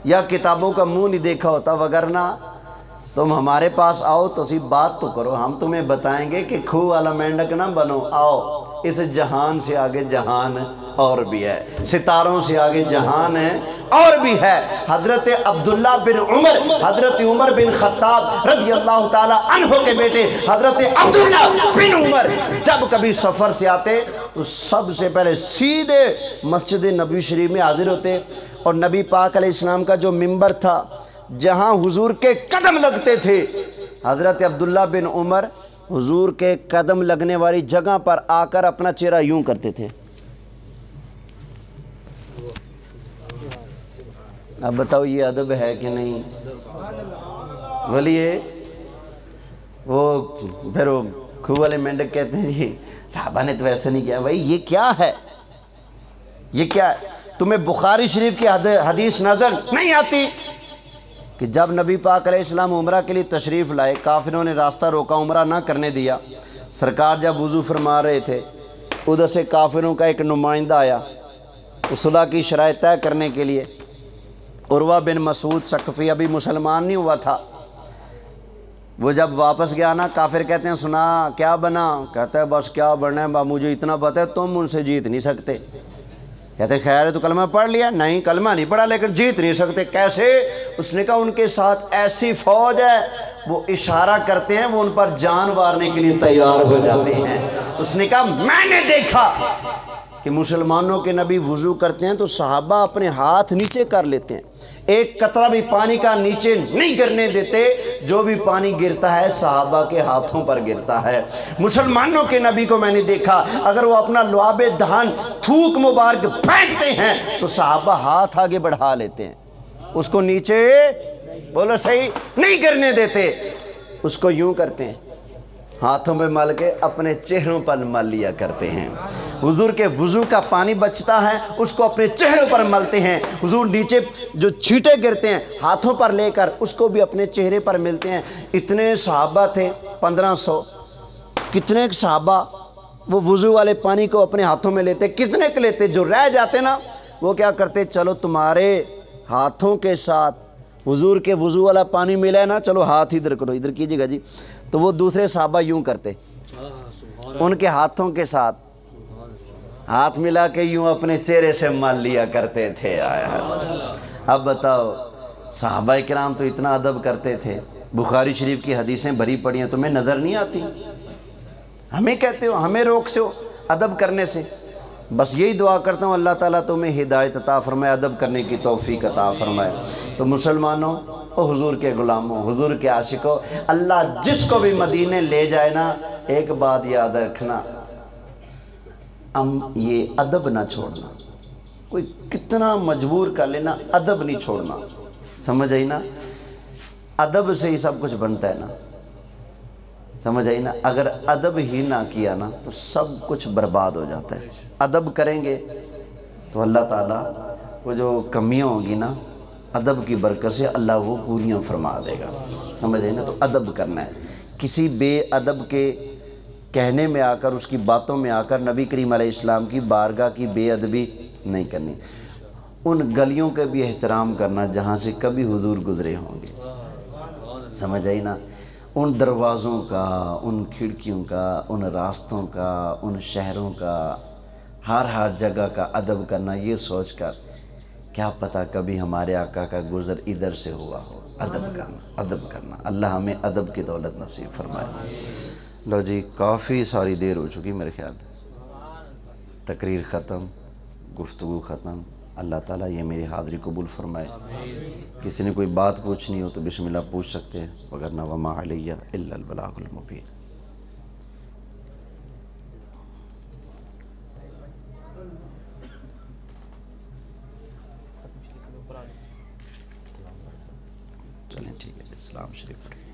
یا کتابوں کا منہ نہیں دیکھا ہوتا، وگرنہ تم ہمارے پاس آؤ تو سی بات تو کرو، ہم تمہیں بتائیں گے کہ کھو والا مینڈک نہ بنو، آؤ اس جہان سے آگے جہان اور بھی ہے، ستاروں سے آگے جہان ہے اور بھی ہے۔ حضرت عبداللہ بن عمر، حضرت عمر بن خطاب رضی اللہ تعالی عنہ کے بیٹے حضرت عبداللہ بن عمر جب کبھی سفر سے آتے تو سب سے پہلے سیدھے مسجد نبی شریف میں حاضر ہوتے، اور نبی پاک علیہ السلام کا جو منبر تھا جہاں حضور کے قدم لگتے تھے، حضرت عبداللہ بن عمر حضور کے قدم لگنے والی جگہ پر آ کر اپنا چہرہ یوں کرتے تھے۔ اب بتاؤ یہ ادب ہے کہ نہیں؟ ولیے وہ پھر وہ کھو والے مینڈک کہتے ہیں جی صحابہ نے تو ایسا نہیں کیا۔ بھائی یہ کیا ہے، یہ کیا ہے؟ تمہیں بخاری شریف کی حدیث نظر نہیں آتی کہ جب نبی پاک علیہ السلام عمرہ کے لیے تشریف لائے، کافروں نے راستہ روکا، عمرہ نہ کرنے دیا۔ سرکار جب وضو فرما رہے تھے ادھر سے کافروں کا ایک نمائندہ آیا صلح کی شرائط طے کرنے کے لیے۔ عروہ بن مسعود ثقفی ابھی مسلمان نہیں ہوا تھا، وہ جب واپس گیا نا، کافر کہتے ہیں سنا کیا بنا؟ کہتا ہے بس کیا بننا ہے، مجھے اتنا پتہ ہے تم ان سے جیت نہیں سکتے۔ کہتے ہیں خیر ہے تو کلمہ پڑھ لیا؟ نہیں کلمہ نہیں پڑھا لیکن جیت نہیں سکتے۔ کیسے؟ اس نے کہا ان کے ساتھ ایسی فوج ہے، وہ اشارہ کرتے ہیں وہ ان پر جان وارنے کے لیے تیار ہو جاتے ہیں۔ اس نے کہا میں نے دیکھا کہ مسلمانوں کے نبی وضو کرتے ہیں تو صحابہ اپنے ہاتھ نیچے کر لیتے ہیں، ایک قطرہ بھی پانی کا نیچے نہیں گرنے دیتے، جو بھی پانی گرتا ہے صحابہ کے ہاتھوں پر گرتا ہے۔ مسلمانوں کے نبی کو میں نے دیکھا اگر وہ اپنا لعاب دہن تھوک مبارک پھینکتے ہیں تو صحابہ ہاتھ آگے بڑھا لیتے ہیں، اس کو نیچے بولو صحیح نہیں گرنے دیتے، اس کو یوں کرتے ہیں، ہاتھوں پہ مل کے اپنے چہروں پر مل لیا کرتے ہیں۔ حضور کے وضو کا پانی بچتا ہے اس کو اپنے چہروں پر ملتے ہیں، حضور نیچے جو چھینٹے گرتے ہیں ہاتھوں پر لے کر اس کو بھی اپنے چہرے پر ملتے ہیں۔ اتنے صحابہ تھے 1500، کتنے صحابہ وہ وضو والے پانی کو اپنے ہاتھوں میں لیتے، کتنے کے لیتے؟ جو رہ جاتے نا وہ کیا کرتے، چلو تمہارے ہاتھوں کے ساتھ حضور کے وضو والا پانی ملا ہے نا، چلو ہاتھ ادھر کرو، ادھر کیجئے گا جی۔ تو وہ دوسرے صحابہ یوں کرتے، ان کے ہاتھوں کے ساتھ ہاتھ ملا کے یوں اپنے چہرے سے مل لیا کرتے تھے۔ اب بتاؤ صحابہ کرام تو اتنا ادب کرتے تھے، بخاری شریف کی حدیثیں بھری پڑی ہیں، تمہیں نظر نہیں آتی؟ ہمیں کہتے ہو، ہمیں روک سے ہو ادب کرنے سے۔ بس یہی دعا کرتا ہوں اللہ تعالیٰ تمہیں ہدایت عطا فرمائے، ادب کرنے کی توفیق عطا فرمائے۔ تو مسلمانوں او حضور کے غلاموں، حضور کے عاشقوں، اللہ جس کو بھی مدینے لے جائے نا، ایک بات یاد رکھنا، ہم یہ ادب نہ چھوڑنا، کوئی کتنا مجبور کر لینا، ادب نہیں چھوڑنا، سمجھ آئی نا؟ ادب سے ہی سب کچھ بنتا ہے نا، سمجھ آئی نا؟ اگر ادب ہی نہ کیا نا تو سب کچھ برباد ہو جاتا ہے۔ ادب کریں گے تو اللہ تعالیٰ وہ جو کمیاں ہوں گی نا، ادب کی برکت سے اللہ وہ پوریاں فرما دے گا، سمجھ آئی نا؟ تو ادب کرنا ہے، کسی بے ادب کے کہنے میں آ کر، اس کی باتوں میں آ کر نبی کریم علیہ السلام کی بارگاہ کی بے ادبی نہیں کرنی۔ ان گلیوں کے بھی احترام کرنا جہاں سے کبھی حضور گزرے ہوں گے، سمجھ آئی نا؟ ان دروازوں کا، ان کھڑکیوں کا، ان راستوں کا، ان شہروں کا، ہر جگہ کا ادب کرنا، یہ سوچ کر کیا پتہ کبھی ہمارے آقا کا گزر ادھر سے ہوا ہو۔ ادب کرنا، ادب کرنا، اللہ ہمیں ادب کی دولت نصیب فرمائے۔ لو جی، کافی ساری دیر ہو چکی میرے خیال، تقریر ختم، گفتگو ختم۔ اللہ تعالیٰ یہ میری حاضری قبول فرمائے۔ کسی نے کوئی بات پوچھنی ہو تو بسم اللہ پوچھ سکتے ہیں، وگرنہ وما علیہ الا البلاغ المبین۔ چلیں ٹھیک ہے، السلام شریف پڑھیں۔